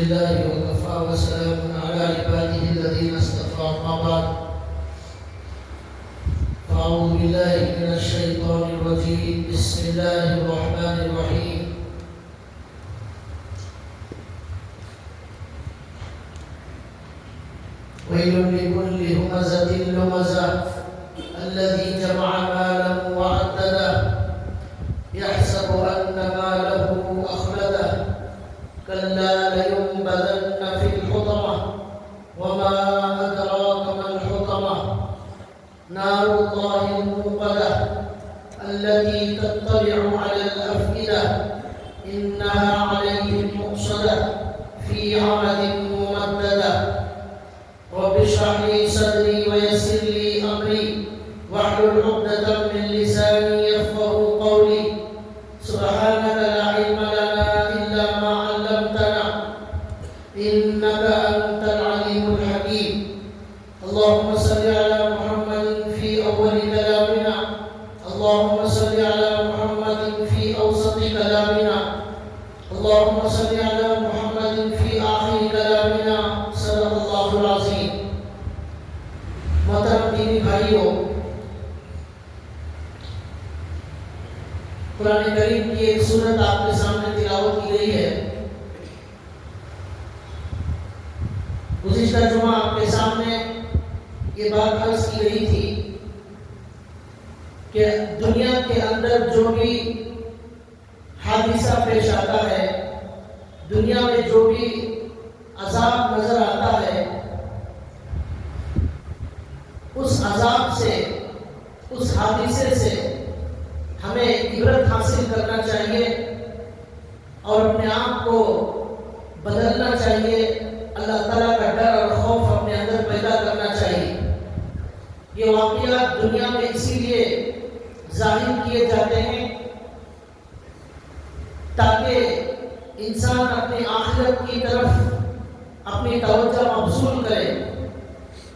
لله وكفى وسلام على عباده الذين اصطفى أما بعد فأعوذ بالله من الشيطان الرجيم بسم الله الرحمن الرحيم ويل لكل همزة لمزة الذي جمع مالا وعدده يحسب أن ماله أخلده كلا لينبذن في الحطمة وما أدراك ما الحطمة نار الله الموقدة التي تطلع على الأفئدة إنها عليهم مؤصدة في عمد ممددة رب اشرح لي صدري ويسر لي أمري واحلل عقدة من لساني يفقهوا قولي سبحانك لا علم لنا إلا ما علمتنا إنك أنت العليم الحكيم اللهم صل على محمد في أول كلامنا اللهم صل على محمد في أوسط كلامنا اللهم صل على محمد في آخر كلامنا صدق الله العظيم محترم دینی بھائیوں، قرآن کریم کی ایک سورت آپ کے سامنے تلاوت کی گئی ہے۔ گزشتہ جمعہ آپ کے سامنے یہ بات عرض کی گئی تھی کہ دنیا کے اندر جو بھی حادثہ پیش آتا ہے، دنیا میں جو بھی عذاب نظر آتا ہے، اس عذاب سے، اس حادثے سے ہمیں عبرت حاصل کرنا چاہیے اور اپنے آپ کو بدلنا چاہیے، اللہ تعالیٰ کا ڈر اور خوف اپنے اندر پیدا کرنا چاہیے۔ یہ واقعات دنیا میں اسی لیے ظاہر کیے جاتے ہیں تاکہ انسان اپنی آخرت کی طرف اپنی توجہ مبذول کرے،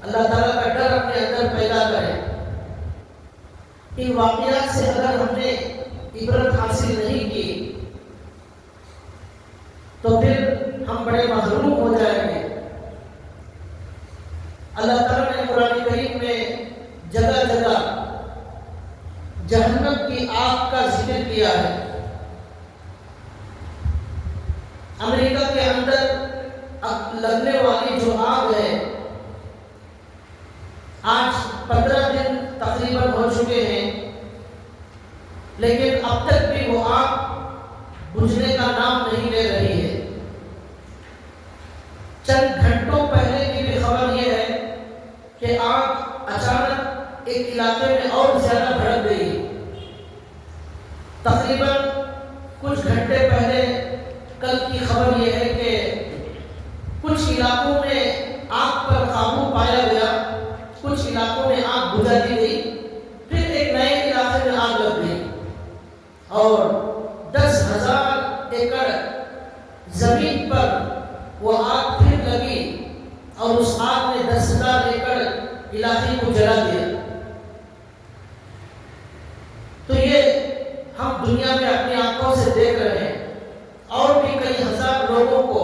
اللہ تعالیٰ کا ڈر اپنے اندر پیدا کرے۔ ان واقعات سے اگر ہم نے عبرت حاصل نہیں کی تو پھر ہم بڑے محروم ہو جائیں گے۔ اللہ تعالیٰ نے قرآن کریم میں جگہ جگہ جہنم کی آگ کا ذکر کیا ہے۔ امریکہ کے اندر لگنے والی جو آگ ہے، آج 15 دن تقریباً ہو چکے ہیں، لیکن اب تک بھی وہ آگ بجھنے کا نام نہیں لے رہی ہے۔ چند گھنٹوں پہلے کی بھی خبر یہ ہے کہ آگ اچانک ایک علاقے میں اور زیادہ بھڑک گئی۔ تقریباً کچھ گھنٹے پہلے کل کی خبر یہ ہے کہ کچھ علاقوں میں آگ پر قابو پایا گیا، کچھ علاقوں میں آگ بجھا دی گئی، پھر ایک نئے علاقے میں آگ لگ گئی اور 10,000 ایکڑ زمین پر وہ آگ پھر لگی اور اس آگ نے 10,000 ایکڑ علاقے کو جلا دیا۔ تو یہ ہم دنیا میں اپنی آنکھوں سے دیکھ رہے ہیں، اور بھی کئی ہزار لوگوں کو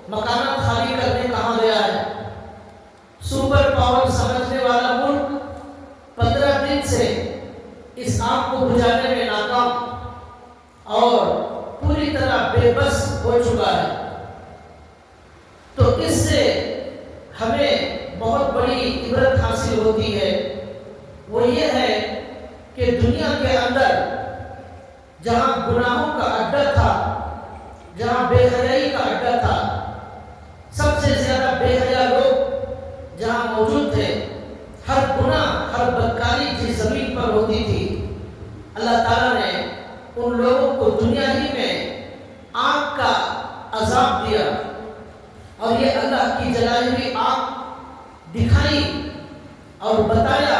مکانات خالی کرنے کہا گیا ہے۔ سپر پاور سمجھنے والا ملک 15 دن سے اس آگ کو بجھانے میں ناکام اور پوری طرح بے بس ہو چکا ہے۔ تو اس سے ہمیں بہت بڑی عبرت حاصل ہوتی ہے، وہ یہ ہے کہ دنیا کے اندر جہاں گناہوں کا اڈا تھا، جہاں بے حیائی کا اڈا تھا، سب سے زیادہ بے حیا لوگ جہاں موجود تھے، ہر گناہ، ہر بدکاری جس زمین پر ہوتی تھی، اللہ تعالیٰ نے ان لوگوں کو دنیا ہی میں آگ کا عذاب دیا اور یہ اللہ کی جلائی ہوئی آگ دکھائی اور بتایا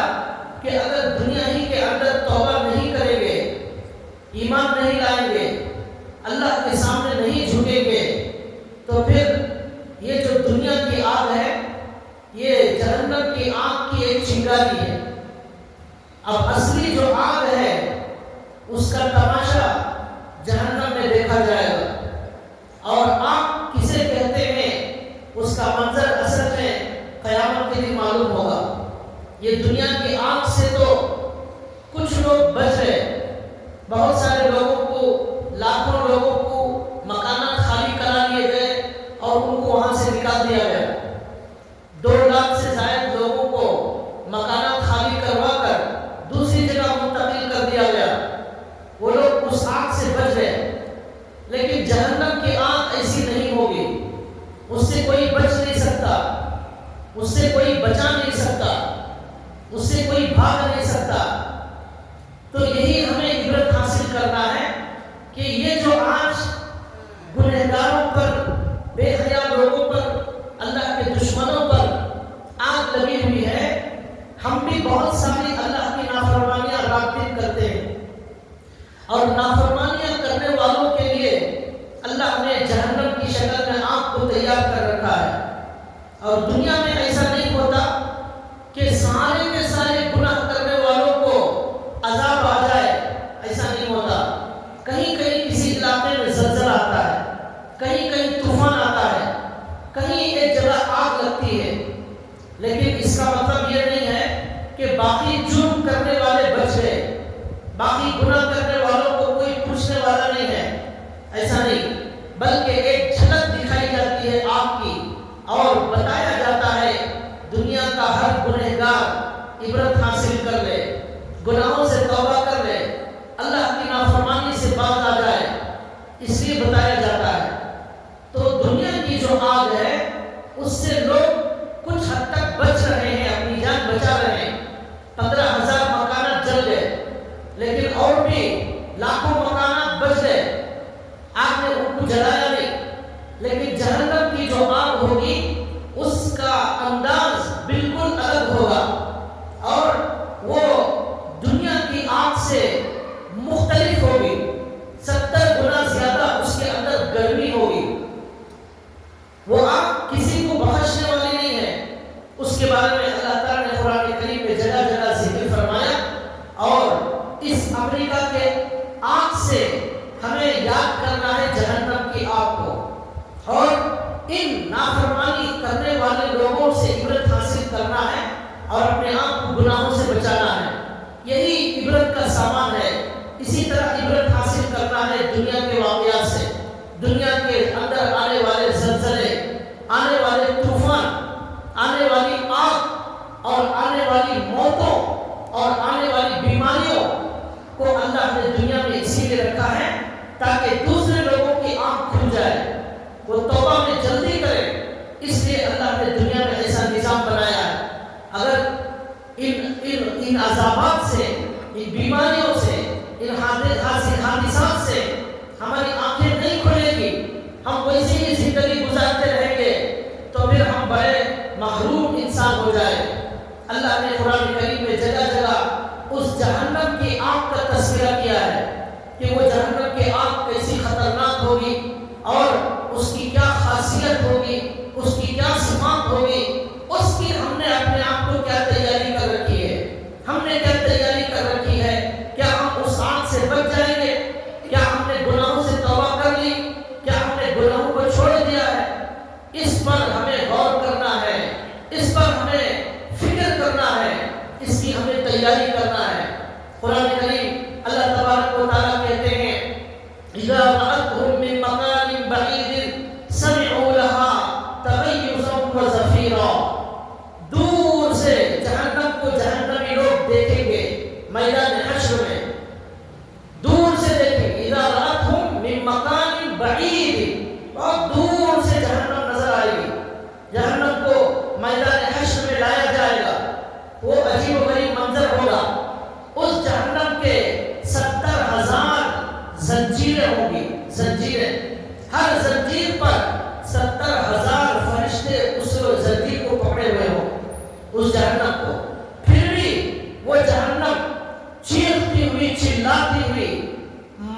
کہ اگر دنیا ہی کے اندر توبہ نہیں کریں گے، ایمان نہیں لائیں گے، اللہ کے سامنے نہیں جھکیں گے، تو پھر یہ جو دنیا کی آگ ہے یہ جہنم کی آگ کی ایک چنگاری ہے۔ اب اصلی جو آگ ہے اس کا تماشا جہنم میں دیکھا جائے گا۔ اور آگ کسے کہتے ہیں؟ یہ دنیا کی آگ سے تو کچھ لوگ بچ گئے، بہت سارے لوگوں کو، لاکھوں لوگوں کو مکانات خالی کرا لیے گئے اور ان کو وہاں سے نکال دیا گیا۔ 2 لاکھ سے زائد لوگوں کو مکانات خالی کروا کر دوسری جگہ منتقل کر دیا گیا، وہ لوگ اس آگ سے بچ گئے۔ لیکن جہنم کی آگ ایسی نہیں ہوگی، اس سے کوئی بچ نہیں سکتا، اس سے کوئی بچا نہیں سکتا، اس سے کوئی بھاگ نہیں سکتا۔ تو یہی ہمیں عبرت حاصل کرنا ہے کہ یہ جو آج گنہگاروں پر، بے حیا لوگوں پر، اللہ کے دشمنوں پر آگ لگی ہوئی ہے، ہم بھی بہت ساری اللہ کی نافرمانیاں رات دن کرتے ہیں، اور نافرمانیاں کرنے والوں کے لیے اللہ نے جہنم کی شکل میں آگ کو تیار کر رکھا ہے۔ اور دنیا میں ایسا نہیں ہوتا کہ سارے کے سارے گناہ کرنے والوں کو عذاب آ جائے، ایسا نہیں ہوتا۔ کہیں کہیں کسی علاقے میں زلزلہ آتا ہے، کہیں کہیں طوفان آتا ہے، کہیں ایک جگہ آگ لگتی ہے، لیکن اس کا مطلب یہ نہیں ہے کہ باقی جرم کرنے والے بچ گئے، باقی گناہ کرنے والوں کو کوئی پوچھنے والا نہیں ہے، ایسا نہیں، بلکہ ایک جھلک دکھائی جاتی ہے آگ کی، اور بتایا جاتا ہے دنیا کا ہر گنہگار عبرت حاصل کر لے، گناہوں سے توبہ کر لے، اللہ کی نافرمانی سے باز آ جائے، اس لیے بتایا جاتا ہے۔ تو دنیا کی جو آگ ہے اس سے لوگ کچھ حد تک بچ رہے ہیں، اپنی جان بچا رہے ہیں۔ 15,000 مکانات جل گئے، لیکن اور بھی لاکھوں مکانات بچ گئے، آگ نے ان کو جلایا نہیں۔ لیکن جہنم کی جو آگ ہوگی اس کا انداز بالکل الگ ہوگا، اور وہ دنیا کی آگ سے مختلف ہوگی، 70 گنا زیادہ اس کے اندر گرمی ہوگی۔ وہ آگ کسی کو بخشنے والی نہیں ہے، اس کے بارے میں اللہ تعالیٰ نے قرآن کریم میں جگہ جگہ ذکر فرمایا، اور اس امریکہ کے آگ سے ہمیں یاد کرنا ہے جہنم کی آگ کو، اور ان نافرمانی کرنے والے لوگوں سے عبرت حاصل کرنا ہے اور اپنے آپ کو گناہوں سے بچانا ہے۔ یہی عبرت کا سامان ہے۔ اسی طرح عبرت حاصل کرنا ہے دنیا کے واقعات سے، دنیا کے اندر آنے والے زلزلے، آنے والے طوفان، آنے والی آگ اور آنے والی موتوں اور آنے والی بیماریوں کو اللہ نے دنیا میں اسی لیے رکھا ہے تاکہ دوسرے لوگوں کی آنکھ کھل جائے، وہ توبہ میں جلدی کرے۔ اس لیے اللہ نے دنیا میں ایسا نظام بنایا ہے۔ اگر ان عذابات سے، ان بیماریوں سے، ان حادثات سے ہماری آنکھیں نہیں کھلے گی، ہم ویسے ہی زندگی گزارتے رہیں گے، تو پھر ہم بڑے محروم انسان ہو جائے۔ اللہ نے قرآن کریم میں جگہ جگہ اس جہنم کی آگ کا تذکرہ کیا ہے کہ وہ جہنم کی آگ کیسی خطرناک ہوگی، اور اس کی کیا خاصیت ہوگی، اس کی کیا صفات ہوگی، اس کی ہم نے اپنے آپ کو کیا تیاری کر رکھی ہے، ہم نے کیا تیاری کر رکھی ہے، کیا ہم اس آگ سے بچ جائیں گے، کیا ہم نے گناہوں سے توبہ کر لی، کیا ہم نے گناہوں کو چھوڑ دیا ہے، اس پر ہمیں غور کرنا ہے، اس پر ہمیں فکر کرنا ہے، اس کی ہمیں تیاری کرنا ہے۔ قرآن کریم اللہ تبارک و تعالیٰ کہتے ہیں اذا رأتهم من مكان بعيد سمعوا لها تغيظا وزفيرا، دور سے جہنم کو جہنمی لوگ دیکھیں گے، میدان حشر میں دور سے دیکھیں گے۔ اذا رأتهم من مكان بعيد، بہت دور سے جہنم نظر آئے گی، جہنم کو میدان حشر میں لایا جائے گا، وہ عجیب و غریب منظر ہوگا۔ اس جہنم کے 70,000 زنجیریں ہوں گی، زنجیریں، ہر زنجیر پر 70,000 فرشتے اس زنجیر کو پکڑے ہوئے ہوں، اس جہنم کو۔ پھر بھی وہ جہنم چیختی ہوئی، چلاتی ہوئی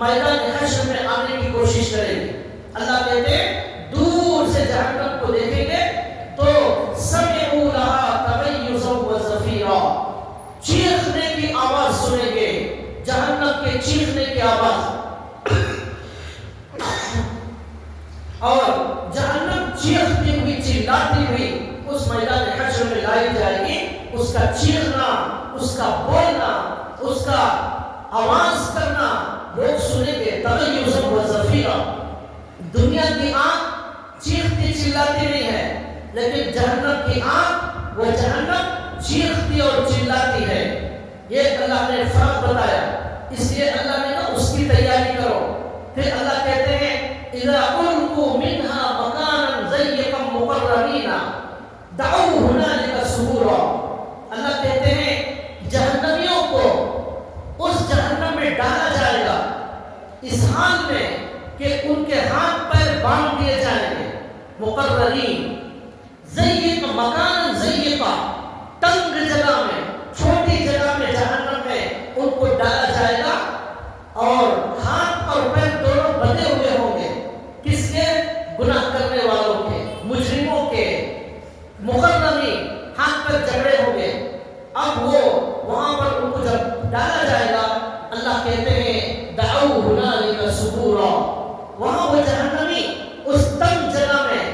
میدان حشر میں آنے کی کوشش کرے گی۔ اللہ کہتے ہیں دور سے جہنم کو دیکھیں گے تو سمعوا لها تغیظا وزفیرا، چیخنے کی آواز سنیں گے، جہنم کے چیخنے کی آواز، اور جہنم چیختی ہوئی، چلاتی ہوئی اس میدان حشر میں لائی جائے گی۔ اس کا چیخنا، اس کا بولنا، اس کا آواز کرنا لوگ سنیں گے. تغیظ و زفیرا. دنیا کی آنکھ چیختی چلاتی نہیں ہے، لیکن جہنم کی آنکھ، وہ جہنم چیختی اور چلاتی ہے. یہ اللہ نے فرق بتایا، اس لیے اللہ نے کہا اس کی تیاری کرو. پھر اللہ کہتے ہیں اذا القوا منها مكانا ضيقا مقرنين دعوا هنالك ثبورا. اللہ کہتے ہیں جہنمیوں کو اس جہنم میں ڈالا جائے گا اس حال میں کہ ان کے ہاتھ پیر باندھ دیے جائیں گے. مقررین، ضیق مکان ضیقہ، تنگ جگہ میں، چھوٹی جگہ میں جہنم میں ان کو ڈالا جائے گا، اور ہاتھ اور پیر دونوں بندھے ہوئے ہوں گے. کس کے؟ گناہ کرنے والوں کے، مجرموں کے. مقررین، ہاتھ پیر جکڑے ہوں گے. اب وہ وہاں پر ان کو جب ڈالا جائے گا، اللہ کہتے ہیں دعوا هنالك ثبورا. وہاں وہ جہنمی اس تنگ جگہ میں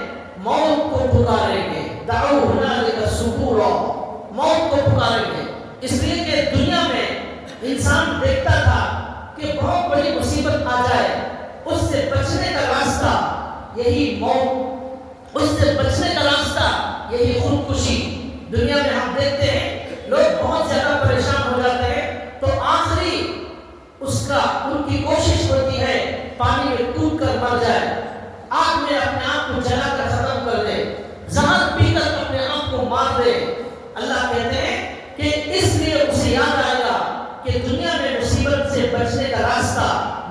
موت کو پکاریں گے. دعوا هنالك ثبورا، موت کو پکاریں گے. اس لیے کہ دنیا میں انسان دیکھتا تھا کہ بہت بڑی مصیبت آ جائے، اس سے بچنے کا راستہ یہی موت، اس سے بچنے کا راستہ یہی خودکشی. دنیا میں ہم دیکھتے ہیں لوگ بہت زیادہ پریشان ہو جاتے ہیں تو آخری اس کا ان کی کوشش ہوتی ہے پانی میں کود کر مر جائے، آگ میں اپنے آپ کو جلا کر ختم کر دے، زہر پی کر اپنے آپ کو مار دے. اللہ کہتے ہیں کہ اس لیے اسے یاد آئے گا کہ دنیا میں مصیبت سے بچنے کا راستہ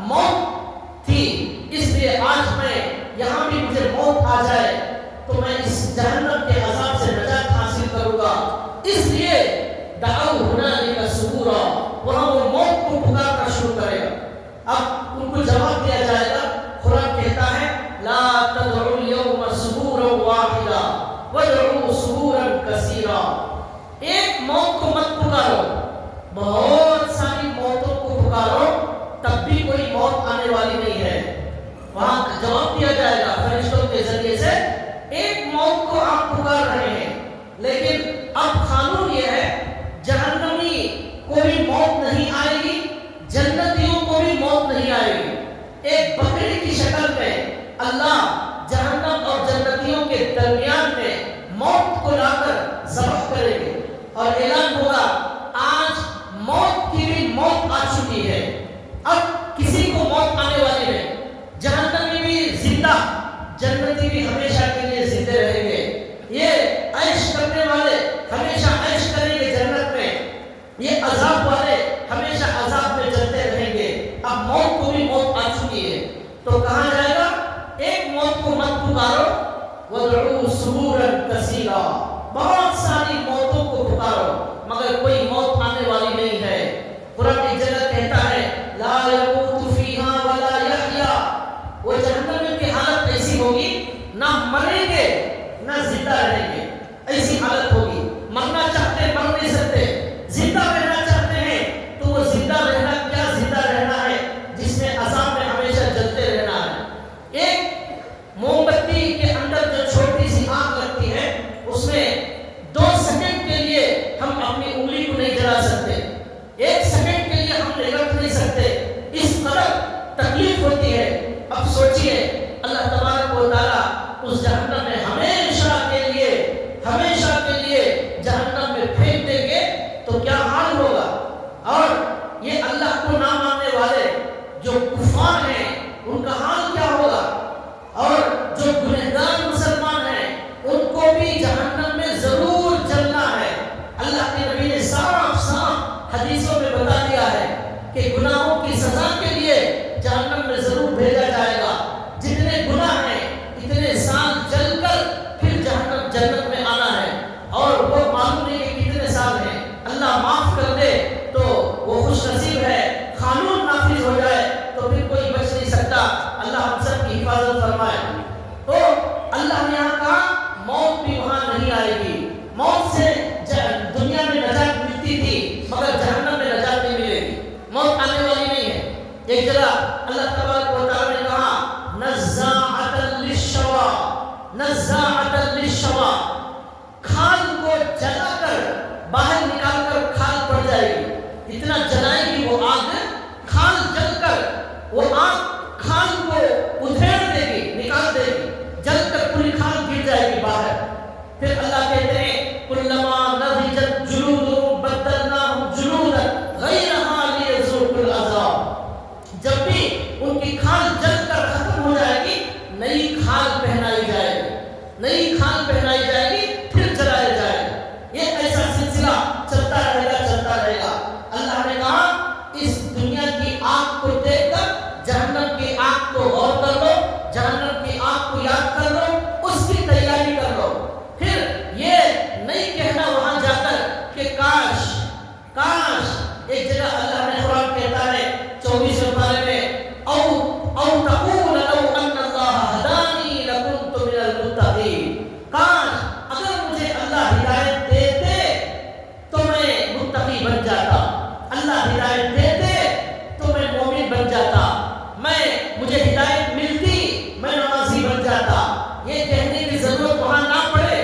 موت تھی، اس لیے آج میں یہاں بھی مجھے موت آ جائے تو میں اس جہنم کے عذاب سے نجات حاصل کروں گا. اس لیے دعوا هنالك ثبورا، وہاں وہ موت کو پکارنا شروع کرے گا. اب ان کو جواب دیا جائے گا. قرآن کہتا ہے لا تدعوا اليوم ثبورا واحدا وادعوا ثبورا كثيرا. ایک موت کو مت پکارو، بہت ساری موتوں کو پکارو، تب بھی کوئی موت آنے والی نہیں ہے. وہاں جواب دیا جائے گا فرشتوں کے ذریعے سے ایک موت کو آپ پکار رہے ہیں، لیکن اب قانون یہ ہے جہنمی کو بھی موت نہیں آئے گی، جنتیوں کو بھی موت نہیں آئے گی. ایک بکری کی شکل میں اللہ جہنم اور جنتیوں کے درمیان میں موت کو لا کر ذبح کریں گے اور اعلان ہوگا آج موت کی بھی موت آ چکی ہے، اب کسی کو موت آنے والی نہیں. جہنمی بھی زندہ، جنتی بھی ہمیشہ کے لیے زندے رہیں گے. یہ عیش کرنے والے ہمیشہ عیش کریں گے جنت میں، یہ عذاب والے ہمیشہ عذاب میں جلتے رہیں گے. اب موت کو بھی موت آ چکی ہے تو کہا جائے گا ایک موت کو مت پکارو، وادعوا ثبورا كثيرا، بہت ساری موتوں کو پکارو مگر کوئی موت آنے والی نہیں ہے. قرآن ایک جگہ کہتا ہے لا يموت فيها ولا يحيا. وہ جہنم کی حالت ایسی ہوگی نہ مریں گے نہ زندہ رہیں گے، ایسی حالت ہوگی. مرنا چاہتے مر نہیں سکتے، زندہ رہنا چاہتے ہیں تو وہ زندہ رہنا کیا زندہ رہنا ہے جس میں عذاب میں ہمیشہ جلتے رہنا ہے. ایک موم بتی کے اندر جو چھوٹی سی آگ لگتی ہے اس میں 2 سیکنڈ کے لیے ہم اپنی انگلی کو نہیں جلا سکتے، 1 سیکنڈ کے لیے ہم نگل نہیں سکتے، اس قدر تکلیف ہوتی ہے. اب سوچئے اللہ تبارک و تعالیٰ اس جہنم میں ہمیشہ کے لیے جہنم میں پھینک دیں گے تو کیا حال ہوگا. اور یہ اللہ کو نہ ماننے والے جو کفار ہیں ان کا حال کیا ہوگا، اور جو گنہگار مسلمان ہیں ان کو بھی جہنم میں ضرور جلنا ہے. اللہ کے نبی نے صاف صاف حدیثوں میں بتا دیا ہے کہ گناہوں کی سزا کے لیے جہنم میں ضرور بھیجا جائے گا. جتنے گناہ ہیں اتنے سال جل کر پھر جنت میں آنا ہے، اور وہ معلوم نہیں کہ کتنے سال ہیں. اللہ معاف کر دے تو وہ خوش نصیب ہے، قانون نافذ ہو جائے تو پھر کوئی بچ نہیں سکتا. اللہ ہم سب کی حفاظت فرمائے. تو اللہ نے یہاں کہا موت بھی وہاں نہیں آئے گی. موت سے دنیا میں نجات ملتی تھی مگر جہنم میں نجات نہیں ملے گی، موت آنے والی نہیں ہے. ایک جگہ اللہ تبارک و تعالی نے کہا نزاعۃ للشوا، کھال کو جلا کر کھال کو ادھیڑ دے گی، نکال دے گی، جل کر پوری کھال گر جائے گی باہر. پھر اللہ کہتے ہیں کلما نضجت جلودہم بدلناہم جلودا غیرہا لیذوقوا العذاب. جب بھی ان کی کھال جل کر ختم ہو جائے گی نئی کھال پہنائی جائے گی، نئی کھال پہنائی جائے گی، پھر جلایا جائے گا. یہ ایسا سلسلہ چلتا رہے گا، چلتا رہے گا. اللہ نے کہا اس دنیا کی آگ کو دیکھ کر جہنم کی آگ کو غور کر لو، جہنم کی آگ کو یاد کر لو، اس کی تیاری کر لو. پھر یہ نہیں کہنا وہاں جا کر کہ کاش کاش. ایک جگہ اللہ نے قرآن کہتا ہے 24ویں پارے میں او تقول لو ان اللہ ہدانی لکنت من المتقین. کاش اگر مجھے اللہ ہدایت دیتے تو میں متقی بن جاتا، اللہ ہدایت دیتے تو میں مومن بن جاتا، مجھے ہدایت ملتی میں نمازی بن جاتا. یہ کہنے کی ضرورت وہاں نہ پڑے.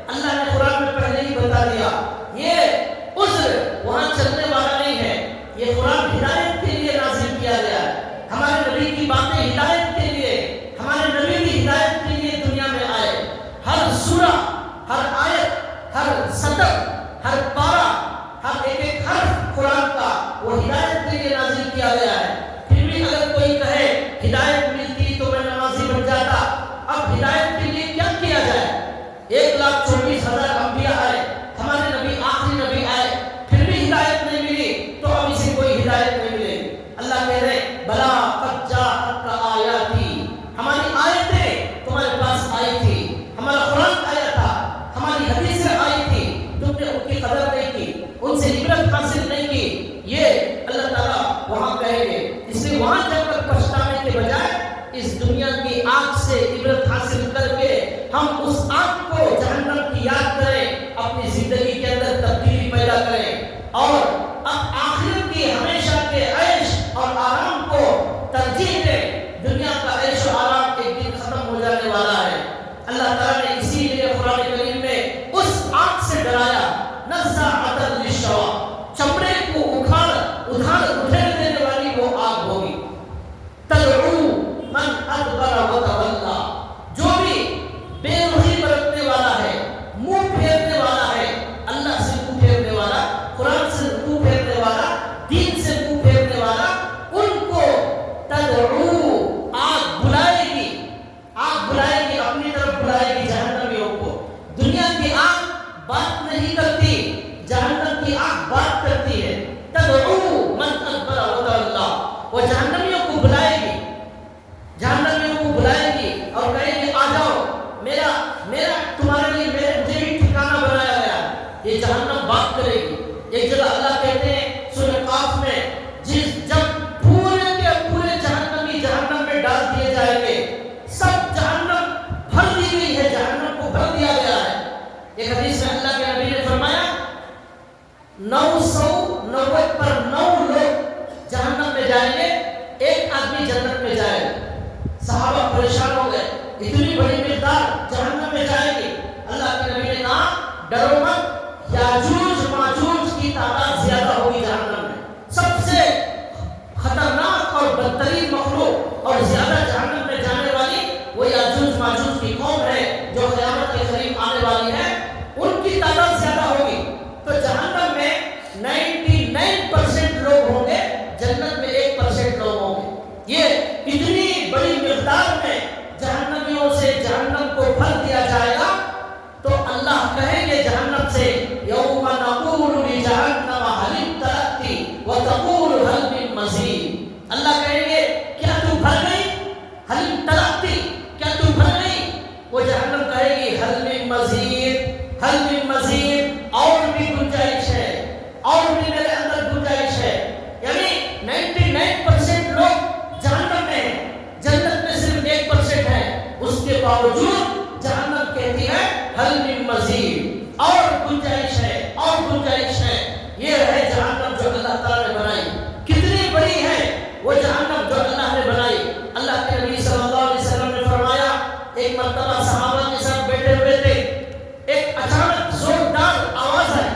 اللہ نے قرآن میں پہلے ہی بتا دیا یہ عذر وہاں چلنے والا نہیں ہے. یہ قرآن ہدایت کے لیے نازل کیا گیا ہے. ہمارے نبی کی باتیں ہدایت کے لیے، ہمارے نبی بھی ہدایت کے لیے دنیا میں آئے. ہر سورہ، ہر آیت، ہر سطر، ہر پارہ، ہر ایک حرف قرآن کا وہ ہدایت کے لیے نازل کیا گیا ہے. پھر بھی اگر کوئی کہے ہدایت ملتی تو میں نمازی بن جاتا، اب ہدایت کے لیے کیا کیا جائے؟ 1,24,000 انبیاء آئے، ہمارے نبی آخری نبی آئے، پھر بھی ہدایت نہیں ملی تو اب اسے کوئی ہدایت نہیں ملے. اللہ کہہ رہے بلا قد جاءتک آیاتی، ہماری آیتیں تمہارے پاس آئی تھی، ہمارا قرآن آیا تھا، ہماری حدیثیں آئی تھی، تم نے ان کی قدر نہیں کی، ان سے عبرت حاصل نہیں کی. یہ اللہ تعالیٰ وہاں کہیں گے. اس لیے وہاں جا کر پچھتانے کے بجائے اس دنیا کی آگ سے عبرت حاصل کر کے ہم اس آگ کو جہنم کی یاد کریں، اپنی زندگی کے اندر تبدیلی پیدا کریں اور اب آخرت کی ہمیشہ کے عیش اور آرام کو ترجیح دیں. دنیا کا عیش و آرام ایک دن ختم ہو جانے والا ہے. اللہ تعالیٰ نے اسی لیے قرآن کریم میں اس آگ سے ڈرایا نزاعۃ للشوا، چمڑے کو ادھیڑ دینے والی وہ آگ ہوگی. تدعو من ادبر وتولی، جو بھی بے رخی برتنے والا ہے، منہ پھیرنے والا ہے، اللہ سے منہ پھیرنے والا، قرآن سے منہ پھیرنے والا، دین سے منہ پھیرنے والا، ان کو تدعو آگ بلائے گی، آگ بلائے گی، اپنی طرف بلائے گی جہنمیوں کو. دنیا کی آگ بات نہیں کرتی، جہنم کی آگ بات کرتی ہے. تدعو من ادبر وتولی، وہ جہنمیوں کو بلائے گی، جہنمیوں کو بلائے گی اور کہے گی آ جاؤ، میرا تمہارے لیے مجھے بھی ٹھکانہ بنایا گیا. یہ جہنم بات کرے گی. ایک جگہ اللہ کہتے ہیں سورہ قاف میں جب پورے کے پورے جہنمی جہنم میں ڈال دیے جائیں گے، سب جہنم بھر دی گئی ہے، جہنم کو بھر دیا گیا ہے. ایک حدیث میں اللہ کے نبی نے فرمایا 990 پر 9 لوگ جہنم میں جائیں گے، ایک آدمی جنت میں جائے گا. صحابہ پریشان ہو گئے، اتنی بڑی مقدار جہنم میں جائے گی. اللہ کے نبی نے کہا ڈرو مت، یاجوج ماجوج کی تعداد زیادہ ہوگی جہنم میں. سب سے خطرناک اور بدترین مخلوق اور زیادہ جہنم میں جانے والی وہ یاجوج ماجوج کی قوم ہے جو قیامت کے قریب آنے والی ہے. ان کی تعداد زیادہ ہوگی. تو جہنم میں 99% لوگ ہوں گے، جنت میں 1% لوگ ہوں گے. یہ اتنی بڑی مقدار میں جہنمیوں سے جہنم کو بھر دیا جائے گا تو اللہ کہیں گے جہنم سے یوم نقول لجہنم هل امتلأت وتقول هل من مزید. اللہ کہیں گے کیا تو بھر گئی؟ هل امتلأت، کیا تو بھر گئی؟ وہ جہنم کہے گی هل من مزید، هل من مزید، اور بھی گنجائش ہے، اور بھی میرے اندر گنجائش ہے. یعنی 99% لوگ جہنم میں ہیں، جنت میں صرف 1% ہے. اس کے باوجود جہنم کہتی ہے حل من مزید، اور گنجائش ہے، اور گنجائش ہے. یہ ہے جہنم جو اللہ تعالیٰ نے بنائی. کتنی بڑی ہے وہ جہنم جو اللہ نے بنائی. اللہ کے نبی صلی اللہ علیہ وسلم نے فرمایا ایک مرتبہ صحابہ کے ساتھ بیٹھے ہوئے تھے، ایک اچانک زوردار آواز آئی.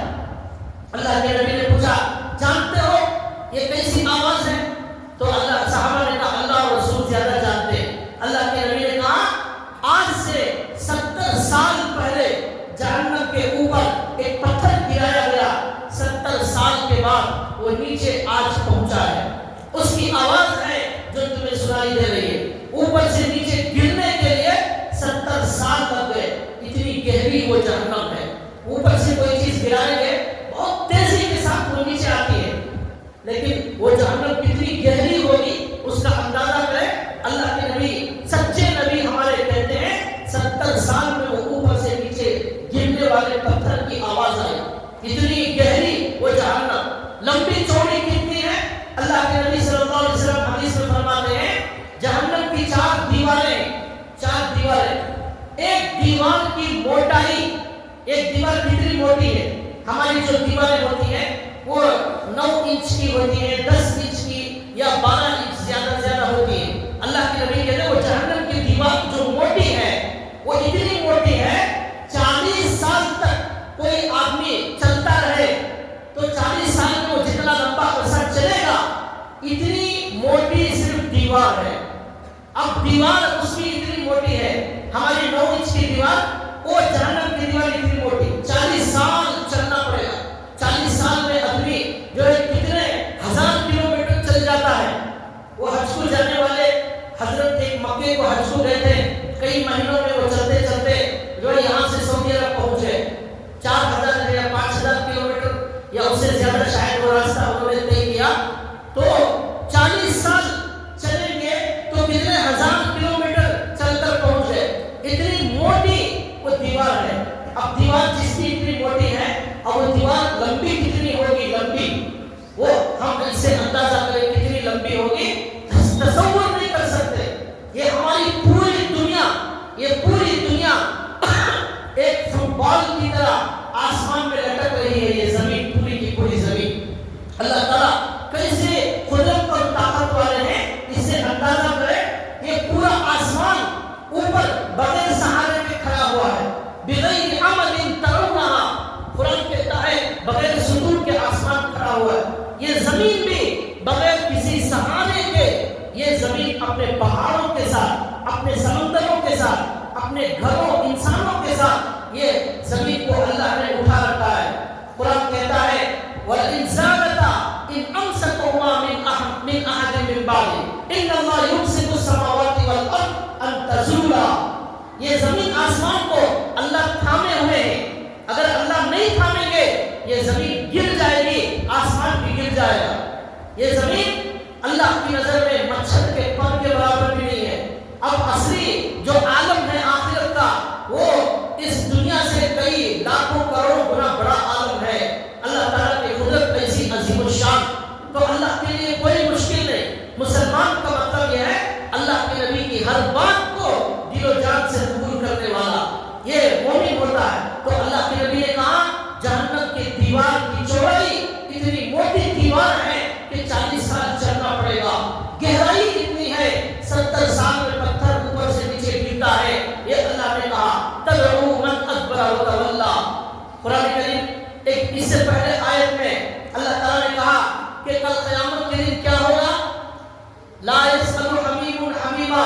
اللہ کے نبی نے پوچھا جانتے ہو یہ کیسی آواز ہے؟ تو اللہ صحابہ نے کہا اللہ اور رسول زیادہ سنائی دے رہی ہے. اوپر سے نیچے گرنے کے لیے 70 سال لگ گئے. اتنی گہری وہ جہنم ہے. اوپر سے کوئی چیز گرائیں گے بہت تیزی کے ساتھ وہ نیچے آتی ہے, لیکن وہ جہنم کتنی گہری ہوگی اس کا اندازہ کریں. اللہ کے نبی, سچے نبی ہمارے کہتے ہیں 70 سال میں وہ اوپر سے نیچے گرنے والے پتھر کی آواز آئی. اتنی گہری وہ جہنم. لمبی چوڑی کتنی ہے؟ اللہ کے نبی صلی اللہ علیہ وسلم حدیث میں فرماتے ہیں جہنم کی 4 دیواریں. ایک دیوار کی موٹائی, ایک دیوار کتنی موٹی ہے؟ ہماری جو دیواریں ہوتی ہیں وہ 9 انچ کی ہوتی ہیں, 10 انچ کی یا 12 انچ زیادہ سے زیادہ ہوتی ہے. اللہ کے نبی کہتے ہیں وہ جہنم کی دیوار جو موٹی ہے وہ اتنی موٹی ہے 40 سال تک کوئی آدمی چلتا رہے تو 40 سال میں وہ جتنا لمبا عرصہ چلے گا اتنی موٹی صرف دیوار ہے. اب دیوار اس کی اتنی موٹی ہے, ہماری 9 انچ کی دیوار, وہ جہنم کی دیوار اتنی موٹی. 40 سال چلنا پڑے گا. 40 سال میں آدمی جو ہے کتنے ہزار کلومیٹر چل جاتا ہے. وہ حج کو جانے والے حضرت ایک مکے کو حج کو گئے تھے, کئی مہینوں میں وہ چلتے چلتے جو ہے یہاں سے سعودی عرب پہنچے. 4000 یا 5000 کلومیٹر یا اس سے زیادہ شاید وہ راستہ انہوں نے طے کیا. تو 40 سال چلیں گے تو کتنے ہزار کلومیٹر چل کر پہنچ گئے. اتنی موٹی وہ دیوار ہے. اب دیوار جس کی اتنی موٹی ہے, اب وہ دیوار لمبی کتنی ہوگی؟ لمبی وہ ہم اس سے اندازہ کریں کتنی لمبی ہوگی, تصور نہیں کر سکتے. یہ ہماری پوری دنیا ایک فٹ بال کی طرح آسمان میں لٹک رہی ہے. یہ زمین, پوری کی پوری زمین. اللہ تعالیٰ کیسے قدرت اور طاقت والے ہیں اس سے اندازہ کریں. یہ پورا آسمان اوپر بغیر سہارے کے کھڑا ہوا ہے. بغیر عمد ترونہا, قرآن کہتا ہے بغیر ستون کے آسمان کھڑا ہوا ہے. یہ زمین بھی بغیر کسی سہارے کے, یہ زمین اپنے پہاڑوں کے ساتھ, اپنے سمندروں کے ساتھ, اپنے گھروں, انسانوں کے ساتھ یہ زمین کو اللہ نے اٹھا رکھا ہے. قرآن کہتا ہے وَإِنْ زَاغَتَا إِنْ أَمْسَكُهُمَا مِنْ أَحَدٍ مِّن بَعْدِهِ إِنَّ اللَّهَ يُمْسِكُ السَّمَاوَاتِ وَالْأَرْضَ أَن تَزُولَا. یہ زمین آسمان کو اللہ تھامے ہوئے ہیں. اگر اللہ نہیں تھامیں گے یہ زمین گر جائے گی, آسمان بھی گر جائے گا. یہ زمین اللہ کی نظر میں مچھر کے پر کے برابر بھی نہیں ہے. اب اصلی جو عالم ہے آخرت کا وہ اس دنیا سے کئی لاکھوں کروڑ گنا بڑا عالم ہے. اللہ تعالیٰ کی قدرت ایسی عظیم الشان, تو اللہ کے لیے کوئی مشکل نہیں. مسلمان کا مطلب یہ ہے اللہ کے نبی کی ہر بات کو دل و جان سے قبول کرنے والا, یہ مومن ہوتا ہے. تو اللہ کے نبی نے کہا جہنم کی دیوار کی چوڑائی اتنی موٹی دیوار ہے کہ 40 سال چلنا پڑے گا. گہرائی کتنی ہے؟ 70 سال میں پتھر اوپر سے نیچے گرتا ہے. یہ اللہ نے کہا تدعو من ادبر وتولا. قرآن کریم ایک اس سے پہلے آیت میں اللہ تعالیٰ نے کہا کہ کل قیامت کے دن کیا ہوگا؟ لا يسأل حمیم حمیما